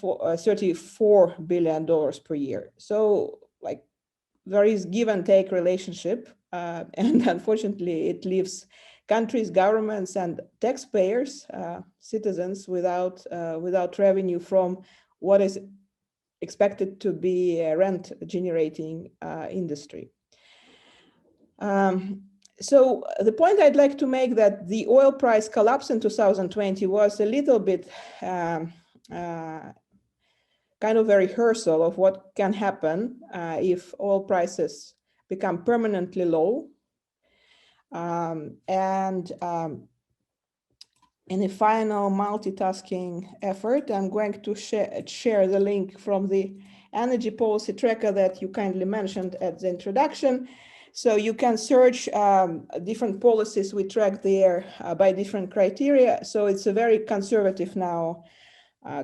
$34 billion per year. So like there is give and take relationship, and unfortunately it leaves countries, governments, and taxpayers, citizens without revenue from what is expected to be a rent-generating industry. So the point I'd like to make that the oil price collapse in 2020 was a little bit kind of a rehearsal of what can happen if oil prices become permanently low. In a final multitasking effort, I'm going to share the link from the energy policy tracker that you kindly mentioned at the introduction. So you can search different policies we track there by different criteria. So it's a very conservative now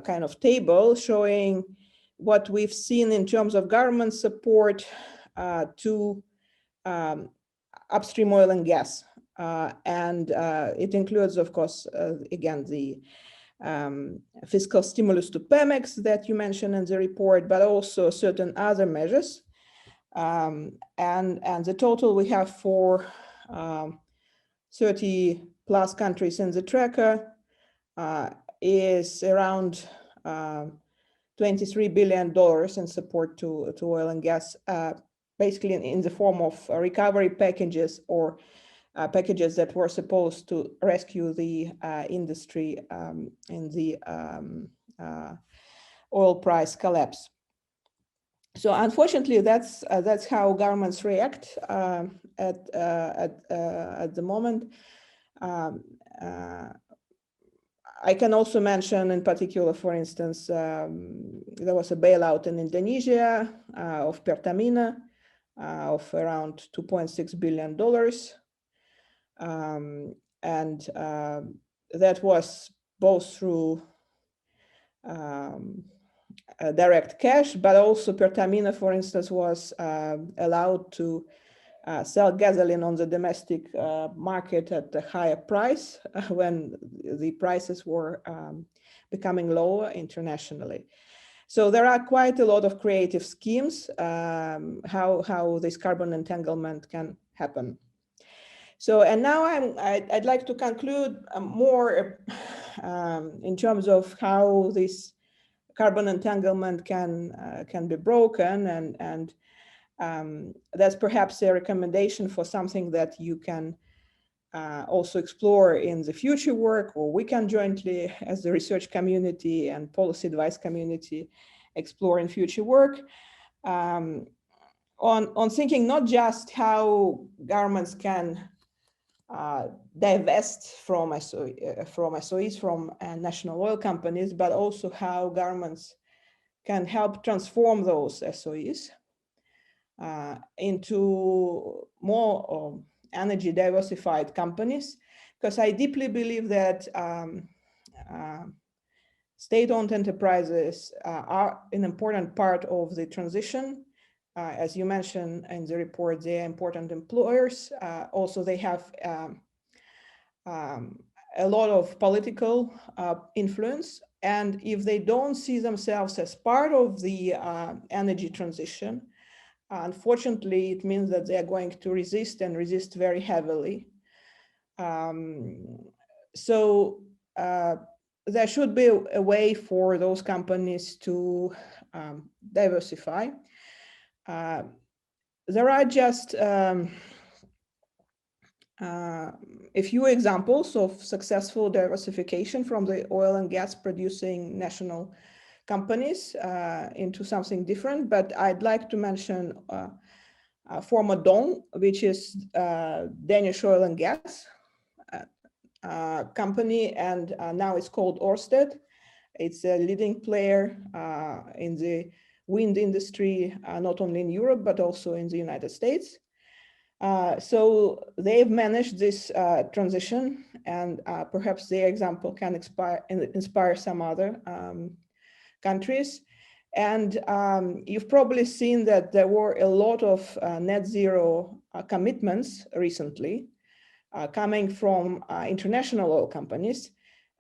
kind of table showing what we've seen in terms of government support to upstream oil and gas. And it includes, of course, again, the fiscal stimulus to Pemex that you mentioned in the report, but also certain other measures. And the total we have for 30 plus countries in the tracker is around $23 billion in support to oil and gas, basically in the form of recovery packages or packages that were supposed to rescue the industry in the oil price collapse. So unfortunately, that's how governments react at the moment. I can also mention, in particular, for instance, there was a bailout in Indonesia of Pertamina of around $2.6 billion. And that was both through direct cash, but also Pertamina, for instance, was allowed to sell gasoline on the domestic market at a higher price when the prices were becoming lower internationally. So there are quite a lot of creative schemes how this carbon entanglement can happen. So, and now I'd like to conclude more in terms of how this carbon entanglement can be broken, and that's perhaps a recommendation for something that you can also explore in the future work, or we can jointly, as the research community and policy advice community, explore in future work. on thinking not just how governments can divest from SOEs, from national oil companies, but also how governments can help transform those SOEs into more energy diversified companies. Because I deeply believe that state-owned enterprises are an important part of the transition. As you mentioned in the report, they are important employers. Also, they have a lot of political influence. And if they don't see themselves as part of the energy transition, unfortunately, it means that they are going to resist and resist very heavily. So there should be a way for those companies to diversify. There are just a few examples of successful diversification from the oil and gas producing national companies into something different, but I'd like to mention former DONG, which is Danish oil and gas company, and now it's called Ørsted. It's a leading player in the wind industry, not only in Europe, but also in the United States. So they've managed this transition, and perhaps their example can inspire some other countries. And you've probably seen that there were a lot of net zero commitments recently coming from international oil companies.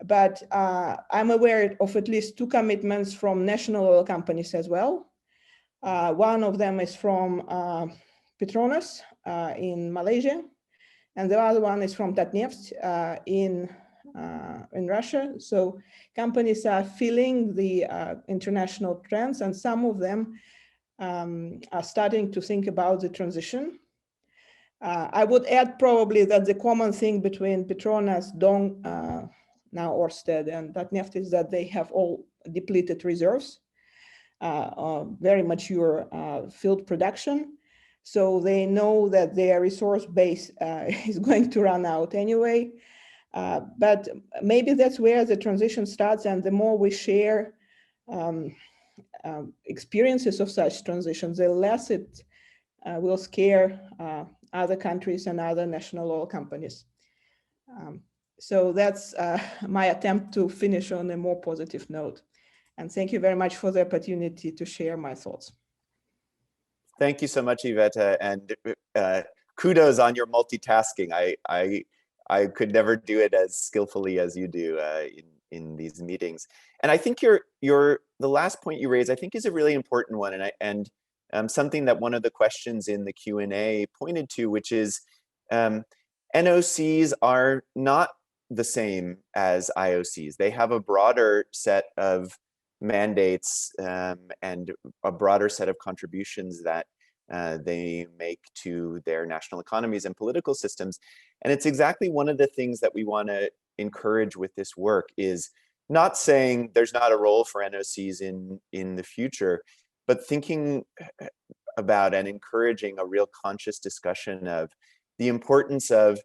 But I'm aware of at least 2 commitments from national oil companies as well. One of them is from Petronas in Malaysia, and the other one is from Tatneft in Russia. So companies are feeling the international trends, and some of them are starting to think about the transition. I would add probably that the common thing between Petronas, DONG, now Ørsted, and Tatneft is that they have all depleted reserves, very mature field production. So they know that their resource base is going to run out anyway. But maybe that's where the transition starts, and the more we share experiences of such transitions, the less it will scare other countries and other national oil companies. So that's my attempt to finish on a more positive note. And thank you very much for the opportunity to share my thoughts. Thank you so much, Ivetta, and kudos on your multitasking. I could never do it as skillfully as you do in these meetings. And I think the last point you raised, I think, is a really important one, and something that one of the questions in the Q&A pointed to, which is NOCs are not the same as IOCs. They have a broader set of mandates and a broader set of contributions that they make to their national economies and political systems. And it's exactly one of the things that we want to encourage with this work, is not saying there's not a role for NOCs in the future, but thinking about and encouraging a real conscious discussion of the importance of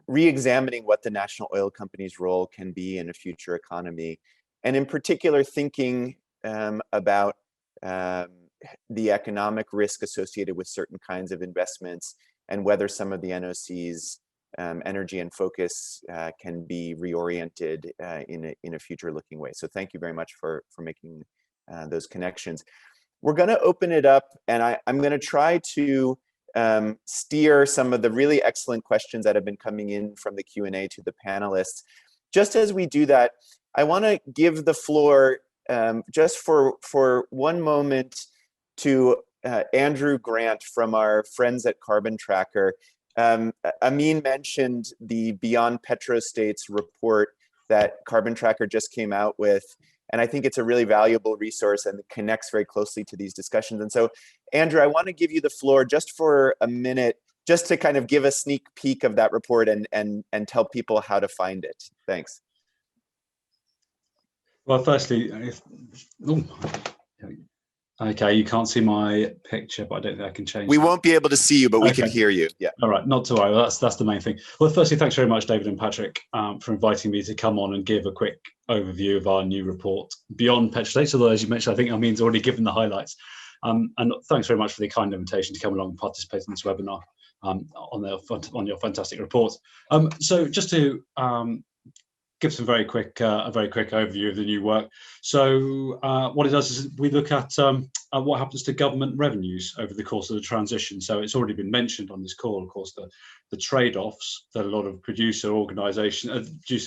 re-examining what the national oil company's role can be in a future economy. And in particular, thinking about the economic risk associated with certain kinds of investments, and whether some of the NOC's energy and focus can be reoriented in a future-looking way. So thank you very much for making those connections. We're going to open it up, and I'm going to try to steer some of the really excellent questions that have been coming in from the Q&A to the panelists. Just as we do that, I want to give the floor just for one moment to Andrew Grant from our friends at Carbon Tracker. Amin mentioned the Beyond Petrostates report that Carbon Tracker just came out with, and I think it's a really valuable resource and it connects very closely to these discussions. And so, Andrew, I want to give you the floor just for a minute, just to kind of give a sneak peek of that report and tell people how to find it. Thanks. Well, firstly, Okay, you can't see my picture, but I don't think I can change We that. won't be able to see you, but we can Okay. hear you. Yeah. All right, not to worry. Well, that's the main thing. Well, firstly, thanks very much, David and Patrick, for inviting me to come on and give a quick overview of our new report, Beyond Petrostates. Although, as you mentioned, I think Amin's already given the highlights. And thanks very much for the kind invitation to come along and participate in this webinar on your fantastic report. So just to give some a very quick overview of the new work. So what it does is we look at what happens to government revenues over the course of the transition. So it's already been mentioned on this call, of course, the trade-offs that a lot of producer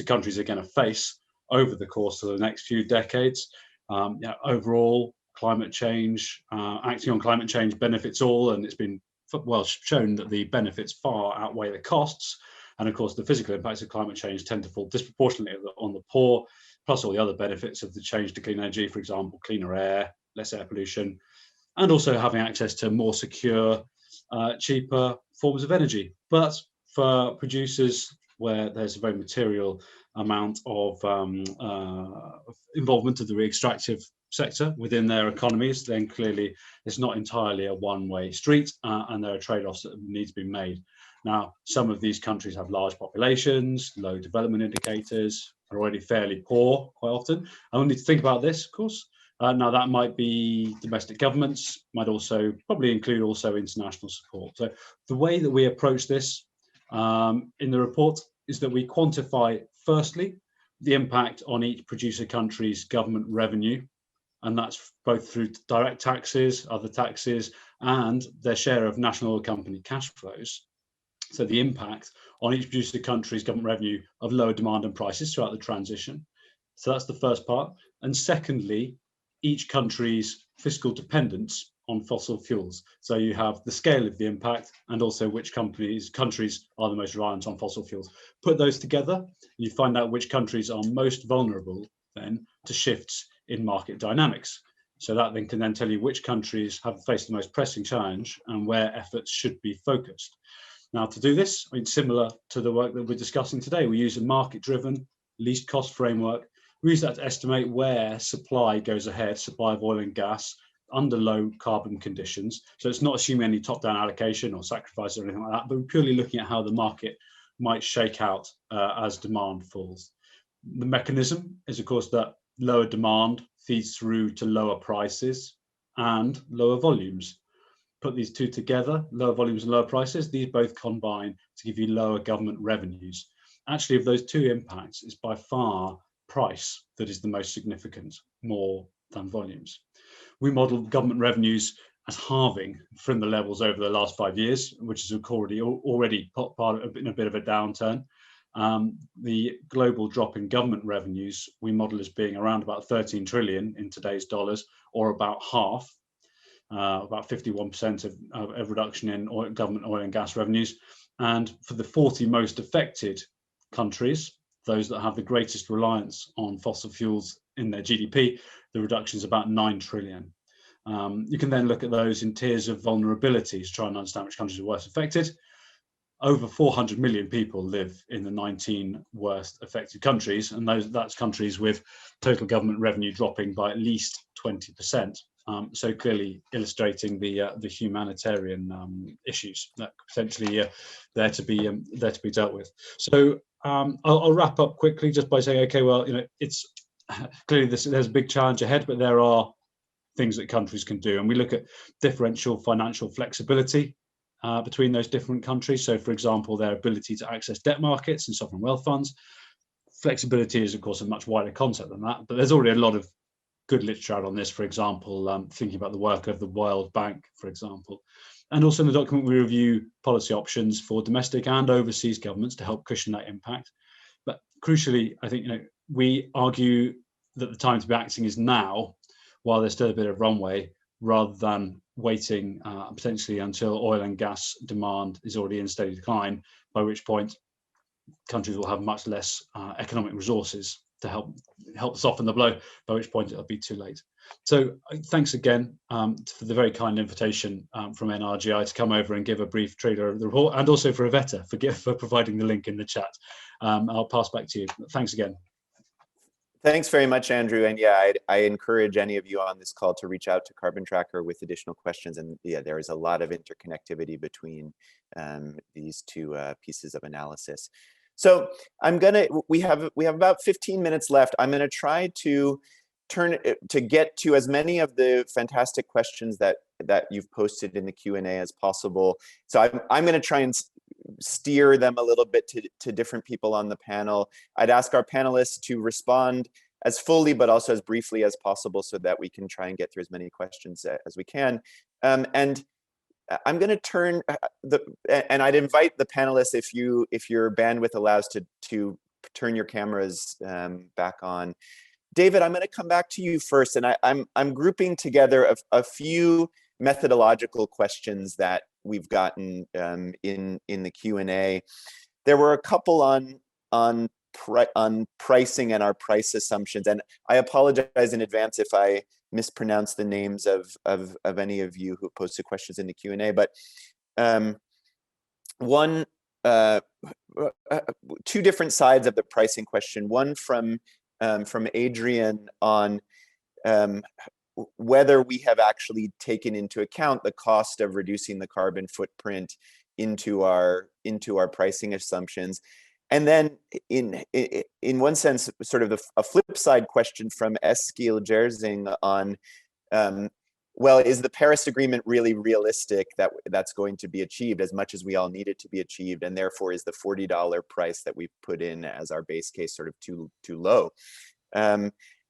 countries are going to face over the course of the next few decades. Overall, climate change, acting on climate change benefits all, and it's been well shown that the benefits far outweigh the costs. And of course, the physical impacts of climate change tend to fall disproportionately on the poor, plus all the other benefits of the change to clean energy, for example, cleaner air, less air pollution, and also having access to more secure, cheaper forms of energy. But for producers where there's a very material amount of involvement of the extractive sector within their economies, then clearly it's not entirely a one-way street, and there are trade-offs that need to be made. Now, some of these countries have large populations, low development indicators, are already fairly poor quite often. And we need to think about this, of course. Now, that might be domestic governments, might also probably include also international support. So the way that we approach this in the report is that we quantify, firstly, the impact on each producer country's government revenue, and that's both through direct taxes, other taxes, and their share of national oil company cash flows. So the impact on each producer country's government revenue of lower demand and prices throughout the transition. So that's the first part. And secondly, each country's fiscal dependence on fossil fuels. So you have the scale of the impact and also which countries are the most reliant on fossil fuels. Put those together, you find out which countries are most vulnerable then to shifts in market dynamics. So that then can then tell you which countries have faced the most pressing challenge and where efforts should be focused. Now, to do this, similar to the work that we're discussing today, we use a market-driven least cost framework. We use that to estimate where supply goes ahead, supply of oil and gas, under low carbon conditions. So it's not assuming any top-down allocation or sacrifice or anything like that, but we're purely looking at how the market might shake out as demand falls. The mechanism is, of course, that lower demand feeds through to lower prices and lower volumes. Put these two together, lower volumes and lower prices, these both combine to give you lower government revenues. Actually, of those two impacts, it's by far price that is the most significant, more than volumes. We model government revenues as halving from the levels over the last 5 years, which is already part of in a bit of a downturn. The global drop in government revenues we model as being around about 13 trillion in today's dollars, or about half. About 51% of reduction in government oil and gas revenues. And for the 40 most affected countries, those that have the greatest reliance on fossil fuels in their GDP, the reduction is about 9 trillion. You can then look at those in tiers of vulnerability to try and understand which countries are worst affected. Over 400 million people live in the 19 worst affected countries, and that's countries with total government revenue dropping by at least 20%. So clearly illustrating the humanitarian issues that potentially there to be dealt with. So I'll wrap up quickly just by saying, okay, well, it's clearly there's a big challenge ahead, but there are things that countries can do, and we look at differential financial flexibility between those different countries. So, for example, their ability to access debt markets and sovereign wealth funds. Flexibility is, of course, a much wider concept than that, but there's already a lot of good literature out on this, for example, thinking about the work of the World Bank, for example. And also in the document, we review policy options for domestic and overseas governments to help cushion that impact. But crucially, I think we argue that the time to be acting is now, while there's still a bit of runway, rather than waiting potentially until oil and gas demand is already in steady decline, by which point countries will have much less economic resources to help soften the blow, by which point it'll be too late. So thanks again for the very kind invitation from NRGI to come over and give a brief trailer of the report, and also for Ivetta for providing the link in the chat. I'll pass back to you. Thanks again. Thanks very much, Andrew. And yeah, I encourage any of you on this call to reach out to Carbon Tracker with additional questions. And yeah, there is a lot of interconnectivity between these two pieces of analysis. So we have about 15 minutes left. I'm gonna try to get to as many of the fantastic questions that you've posted in the Q&A as possible. So I'm gonna try and steer them a little bit to different people on the panel. I'd ask our panelists to respond as fully but also as briefly as possible so that we can try and get through as many questions as we can. And I'm going to turn and I'd invite the panelists, if your bandwidth allows, to turn your cameras back on. David, I'm going to come back to you first, and I'm grouping together a few methodological questions that we've gotten in the Q&A. There were a couple on pricing and our price assumptions, and I apologize in advance if I mispronounce the names of any of you who posted questions in the Q&A. But two different sides of the pricing question. One from Adrian on whether we have actually taken into account the cost of reducing the carbon footprint into our pricing assumptions. And then in one sense, sort of a flip side question from Eskil Jersing on, well, is the Paris Agreement really realistic that's going to be achieved as much as we all need it to be achieved? And therefore, is the $40 price that we've put in as our base case sort of too low?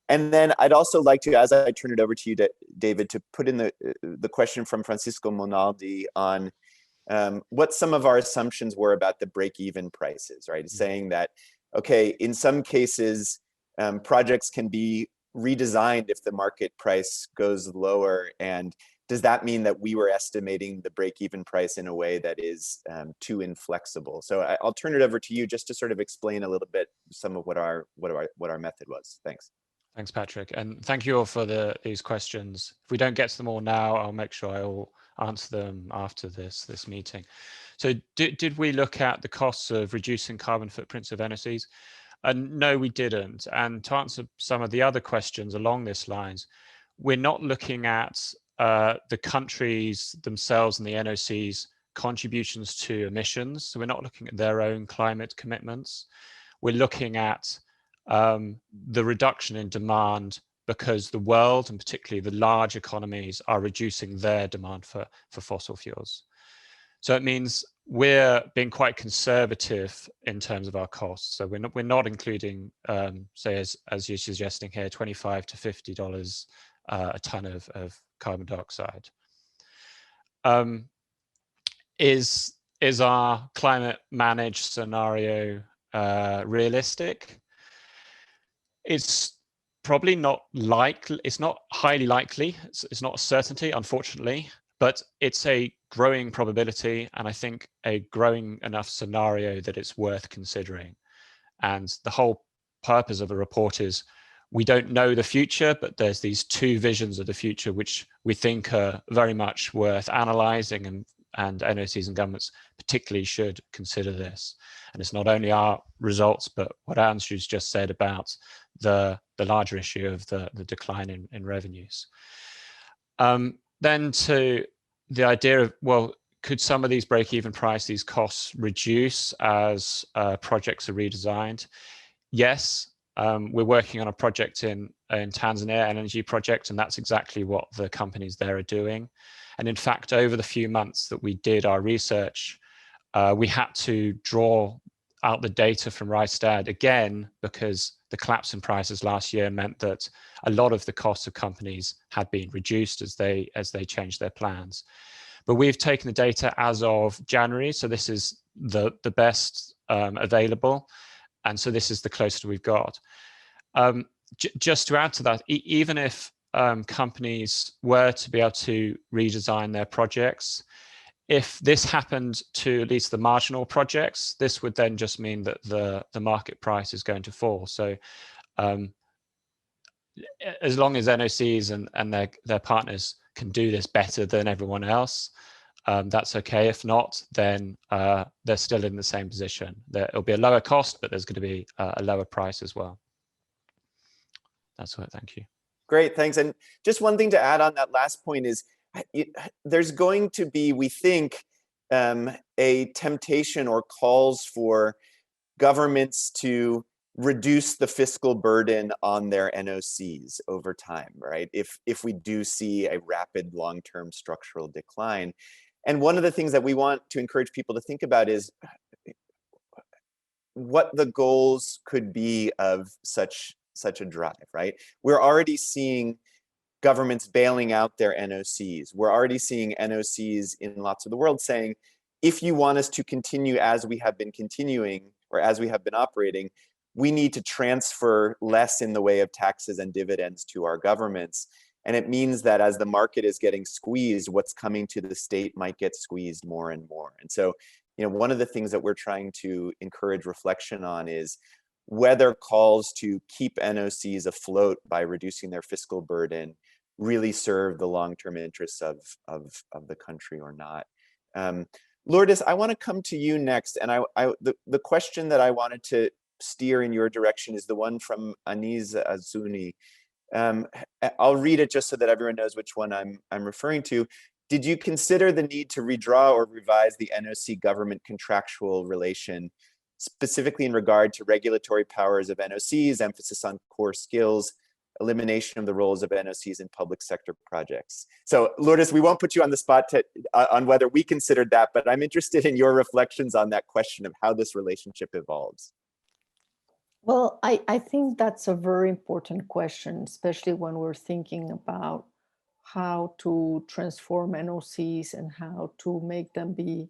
And then I'd also like to, as I turn it over to you, David, to put in the question from Francisco Monaldi on what some of our assumptions were about the break-even prices, right? Saying that, okay, in some cases, projects can be redesigned if the market price goes lower. And does that mean that we were estimating the break-even price in a way that is too inflexible? So I'll turn it over to you just to sort of explain a little bit some of what our method was. Thanks. Thanks, Patrick, and thank you all for these questions. If we don't get to them all now, I'll make sure I will answer them after this meeting. So did we look at the costs of reducing carbon footprints of NOCs? No, we didn't. And to answer some of the other questions along this lines, we're not looking at the countries themselves and the NOCs' contributions to emissions. So we're not looking at their own climate commitments. We're looking at the reduction in demand because the world, and particularly the large economies, are reducing their demand for fossil fuels. So it means we're being quite conservative in terms of our costs. So we're not including, say, as you're suggesting here, $25 to $50 a ton of carbon dioxide. Is our climate managed scenario realistic? It's probably not likely. It's not highly likely. It's not a certainty, unfortunately, but it's a growing probability, and I think a growing enough scenario that it's worth considering. And the whole purpose of the report is we don't know the future, but there's these two visions of the future which we think are very much worth analyzing, and NOCs and governments particularly should consider this. And it's not only our results, but what Andrew's just said about the larger issue of the decline in revenues. Then to the idea of, well, could some of these break-even price, these costs reduce as projects are redesigned? Yes, we're working on a project in Tanzania, an energy project, and that's exactly what the companies there are doing. And in fact, over the few months that we did our research, we had to draw out the data from Rystad again, because the collapse in prices last year meant that a lot of the costs of companies had been reduced as they changed their plans. But we've taken the data as of January, so this is the best available, and so this is the closest we've got. Just to add to that, even if companies were to be able to redesign their projects, if this happened to at least the marginal projects, this would then just mean that the market price is going to fall. So as long as NOCs and their partners can do this better than everyone else, that's okay. If not, then they're still in the same position. It'll be a lower cost, but there's going to be a lower price as well. That's it. Thank you. Great, thanks. And just one thing to add on that last point is there's going to be, we think, a temptation or calls for governments to reduce the fiscal burden on their NOCs over time, right? If we do see a rapid long-term structural decline. And one of the things that we want to encourage people to think about is what the goals could be of such a drive, right? We're already seeing governments bailing out their NOCs. We're already seeing NOCs in lots of the world saying, if you want us to continue as we have been continuing, or as we have been operating, we need to transfer less in the way of taxes and dividends to our governments. And it means that as the market is getting squeezed, what's coming to the state might get squeezed more and more. And so, one of the things that we're trying to encourage reflection on is whether calls to keep NOCs afloat by reducing their fiscal burden really serve the long-term interests of the country or not. Lourdes, I want to come to you next, and the question that I wanted to steer in your direction is the one from Aniz Azuni. I'll read it just so that everyone knows which one I'm referring to. Did you consider the need to redraw or revise the NOC government contractual relation, specifically in regard to regulatory powers of NOCs, emphasis on core skills, elimination of the roles of NOCs in public sector projects? So Lourdes, we won't put you on the spot on whether we considered that, but I'm interested in your reflections on that question of how this relationship evolves. Well, I think that's a very important question, especially when we're thinking about how to transform NOCs and how to make them be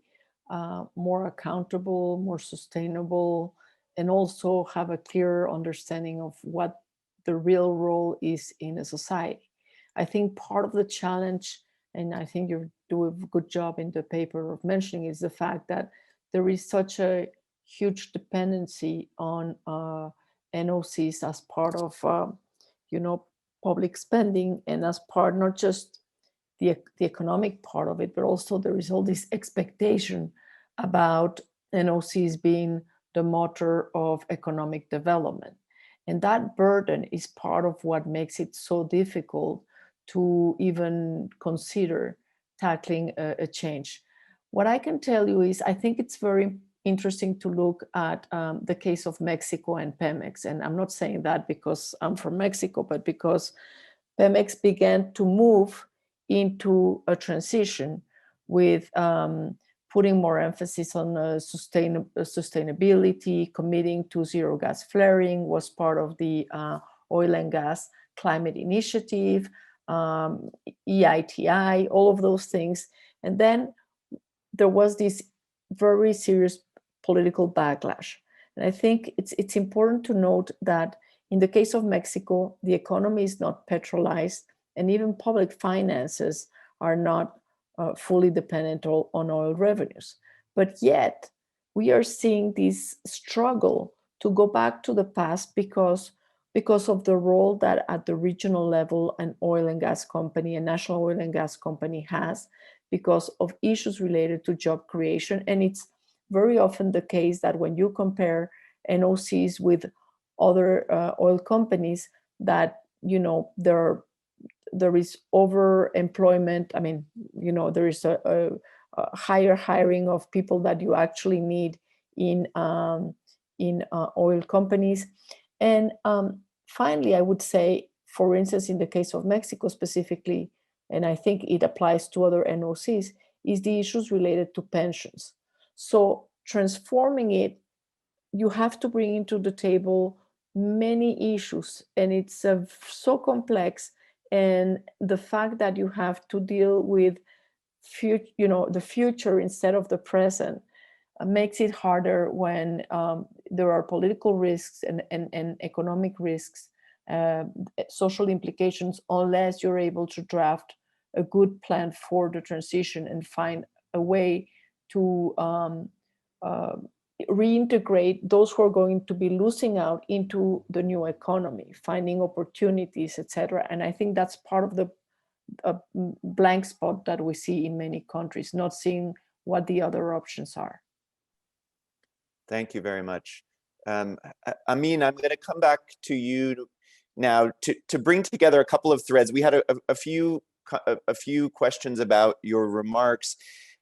more accountable, more sustainable, and also have a clearer understanding of what the real role is in a society. I think part of the challenge, and I think you do a good job in the paper of mentioning, is the fact that there is such a huge dependency on NOCs as part of, public spending, and as part, not just the economic part of it, but also there is all this expectation about NOCs being the motor of economic development. And that burden is part of what makes it so difficult to even consider tackling a change. What I can tell you is I think it's very interesting to look at the case of Mexico and Pemex. And I'm not saying that because I'm from Mexico, but because Pemex began to move into a transition with putting more emphasis on sustainability, committing to zero gas flaring, was part of the oil and gas climate initiative, EITI, all of those things. And then there was this very serious political backlash. And I think it's important to note that in the case of Mexico, the economy is not petrolized, and even public finances are not fully dependent on oil revenues. But yet, we are seeing this struggle to go back to the past because of the role that at the regional level an oil and gas company, a national oil and gas company has, because of issues related to job creation. And it's very often the case that when you compare NOCs with other oil companies, that there is overemployment. I mean, there is a higher hiring of people that you actually need in oil companies. And finally, I would say, for instance, in the case of Mexico specifically, and I think it applies to other NOCs, is the issues related to pensions. So transforming it, you have to bring into the table many issues, and it's so complex. And the fact that you have to deal with the future instead of the present makes it harder when there are political risks and economic risks, social implications, unless you're able to draft a good plan for the transition and find a way to reintegrate those who are going to be losing out into the new economy, finding opportunities, etc. And I think that's part of the blank spot that we see in many countries, not seeing what the other options are. Thank you very much. Amin, I'm going to come back to you Now, to bring together a couple of threads, we had a few questions about your remarks,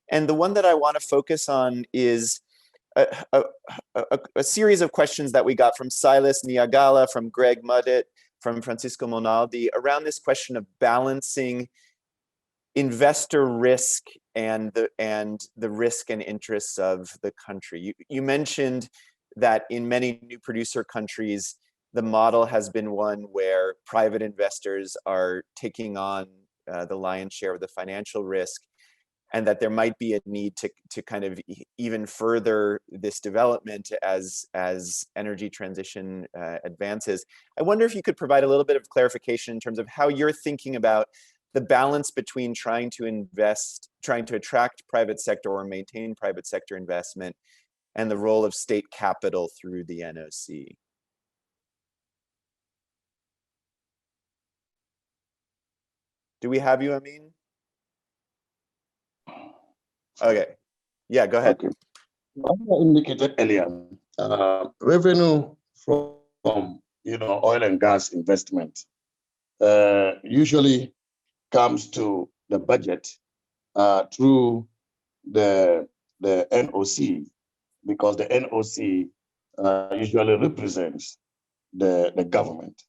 and the one that I want to focus on is a series of questions that we got from Silas Niagala, from Greg Mudditt, from Francisco Monaldi, around this question of balancing investor risk and the risk and interests of the country. You mentioned that in many new producer countries, the model has been one where private investors are taking on the lion's share of the financial risk, and that there might be a need to kind of even further this development as energy transition advances. I wonder if you could provide a little bit of clarification in terms of how you're thinking about the balance between trying to attract private sector or maintain private sector investment, and the role of state capital through the NOC. Do we have you, Amin? Okay, yeah, go ahead. Okay. Like I indicated earlier, revenue from oil and gas investment usually comes to the budget through the NOC, because the NOC usually represents the government.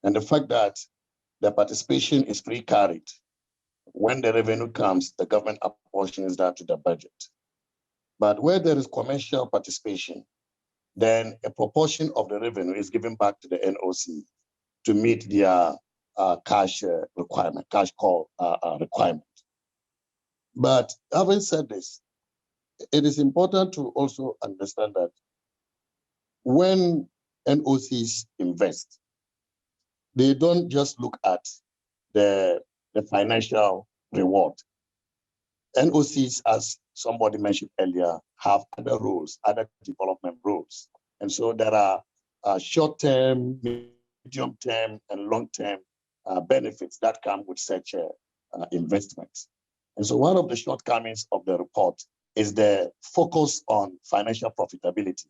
And the fact that the participation is free carried, when the revenue comes, the government apportions that to the budget. But where there is commercial participation, then a proportion of the revenue is given back to the NOC to meet their cash requirement, cash call requirement. But having said this, it is important to also understand that when NOCs invest, they don't just look at the financial reward. NOCs, as somebody mentioned earlier, have other roles, other development roles. And so there are short-term, medium-term, and long-term benefits that come with such investments. And so one of the shortcomings of the report is the focus on financial profitability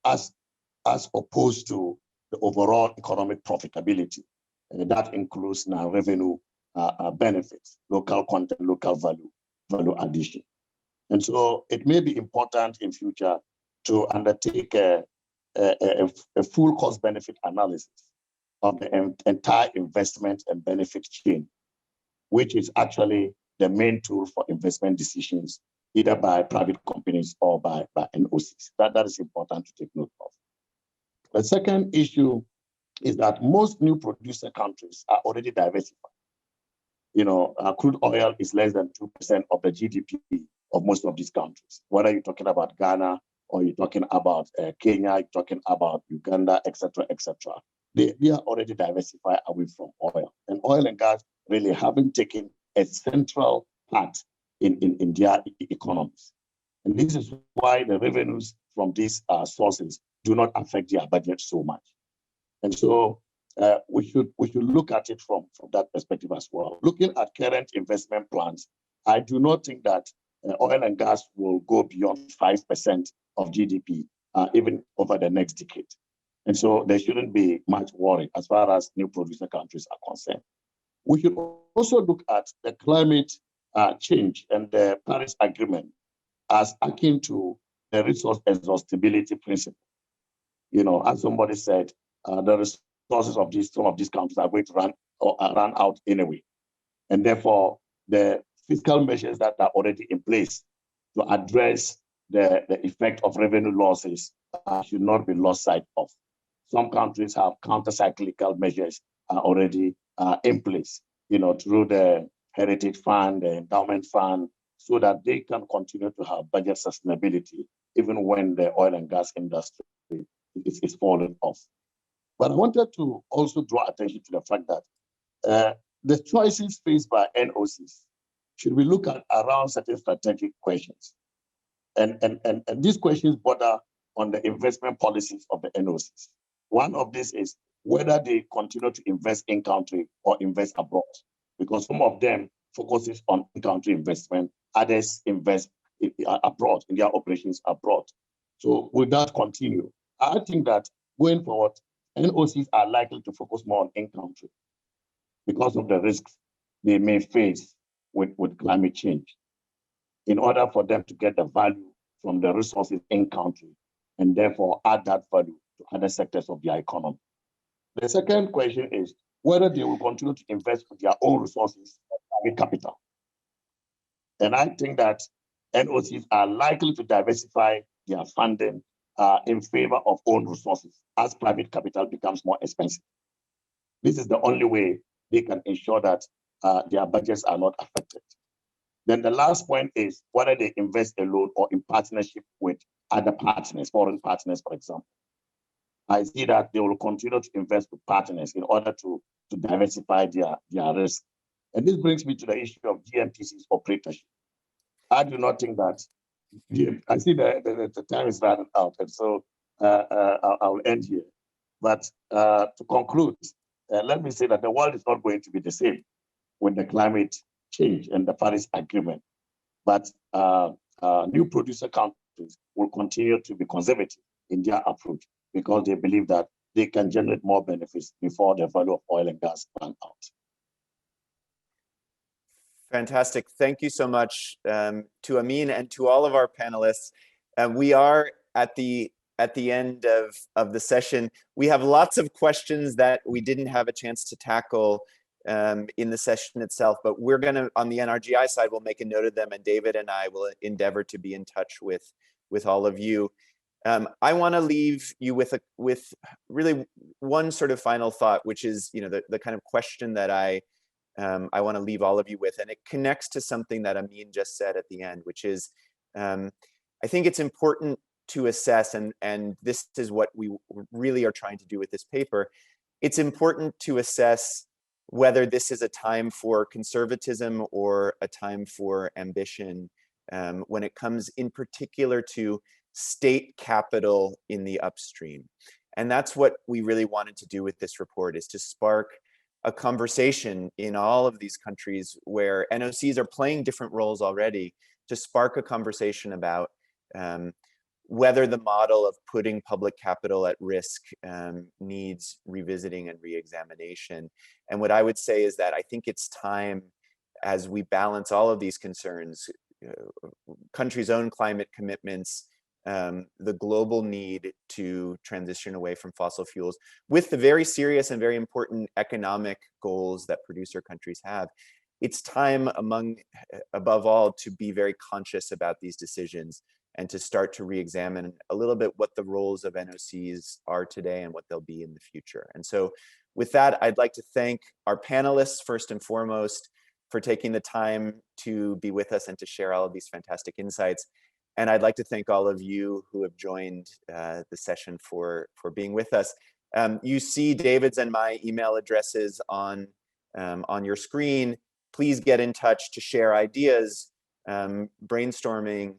as opposed to the overall economic profitability. And that includes now revenue benefits, local content, local value addition. And so it may be important in future to undertake a full cost benefit analysis of the entire investment and benefit chain, which is actually the main tool for investment decisions, either by private companies or by NOCs. That is important to take note of. The second issue is that most new producer countries are already diversified. Crude oil is less than 2% of the GDP of most of these countries. Whether you're talking about Ghana or you're talking about Kenya, you're talking about Uganda, etc., etc. They are already diversified away from oil. And oil and gas really haven't taken a central part in their economies. And this is why the revenues from these sources do not affect their budget so much. And so we should look at it from that perspective as well. Looking at current investment plans, I do not think that oil and gas will go beyond 5% of GDP, even over the next decade. And so there shouldn't be much worry as far as new producer countries are concerned. We should also look at the climate change and the Paris Agreement as akin to the resource exhaustibility principle. As somebody said, the resources of some of these countries are going to run out anyway. And therefore, the fiscal measures that are already in place to address the effect of revenue losses should not be lost sight of. Some countries have counter-cyclical measures already in place, through the Heritage Fund, the Endowment Fund, so that they can continue to have budget sustainability, even when the oil and gas industry is falling off. But I wanted to also draw attention to the fact that the choices faced by NOCs should be looked at around certain strategic questions. And these questions border on the investment policies of the NOCs. One of these is whether they continue to invest in country or invest abroad, because some of them focuses on in-country investment, others invest abroad, in their operations abroad. So will that continue? I think that going forward, NOCs are likely to focus more on in-country because of the risks they may face with climate change, in order for them to get the value from the resources in-country and therefore add that value to other sectors of their economy. The second question is whether they will continue to invest with their own resources or private capital. And I think that NOCs are likely to diversify their funding in favor of own resources as private capital becomes more expensive. This is the only way they can ensure that their budgets are not affected. Then the last point is whether they invest alone or in partnership with other partners, foreign partners, for example. I see that they will continue to invest with partners in order to diversify their risk. And this brings me to the issue of GMTC's operatorship. I do not think that, I see the time is running out, and so I'll end here. But to conclude, let me say that the world is not going to be the same with the climate change and the Paris Agreement. But new producer countries will continue to be conservative in their approach because they believe that they can generate more benefits before the value of oil and gas run out. Fantastic. Thank you so much to Amin and to all of our panelists. We are at the end of the session. We have lots of questions that we didn't have a chance to tackle in the session itself, but we're going to, on the NRGI side, we'll make a note of them, and David and I will endeavor to be in touch with all of you. I want to leave you with really one sort of final thought, which is, the kind of question that I want to leave all of you with, and it connects to something that Amin just said at the end, which is, I think it's important to assess, and this is what we really are trying to do with this paper. It's important to assess whether this is a time for conservatism or a time for ambition when it comes in particular to state capital in the upstream. And that's what we really wanted to do with this report, is to spark a conversation in all of these countries where NOCs are playing different roles already, to spark a conversation about whether the model of putting public capital at risk needs revisiting and re-examination. And what I would say is that I think it's time, as we balance all of these concerns, countries' own climate commitments, the global need to transition away from fossil fuels, with the very serious and very important economic goals that producer countries have. It's time, above all, to be very conscious about these decisions and to start to re-examine a little bit what the roles of NOCs are today and what they'll be in the future. And so with that, I'd like to thank our panelists first and foremost for taking the time to be with us and to share all of these fantastic insights. And I'd like to thank all of you who have joined the session for being with us. You see David's and my email addresses on your screen. Please get in touch to share ideas, brainstorming,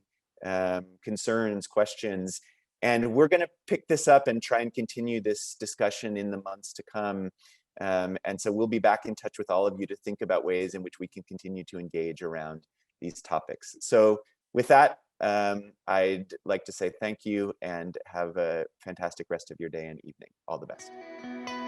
concerns, questions. And we're going to pick this up and try and continue this discussion in the months to come. And so we'll be back in touch with all of you to think about ways in which we can continue to engage around these topics. So with that, I'd like to say thank you and have a fantastic rest of your day and evening. All the best.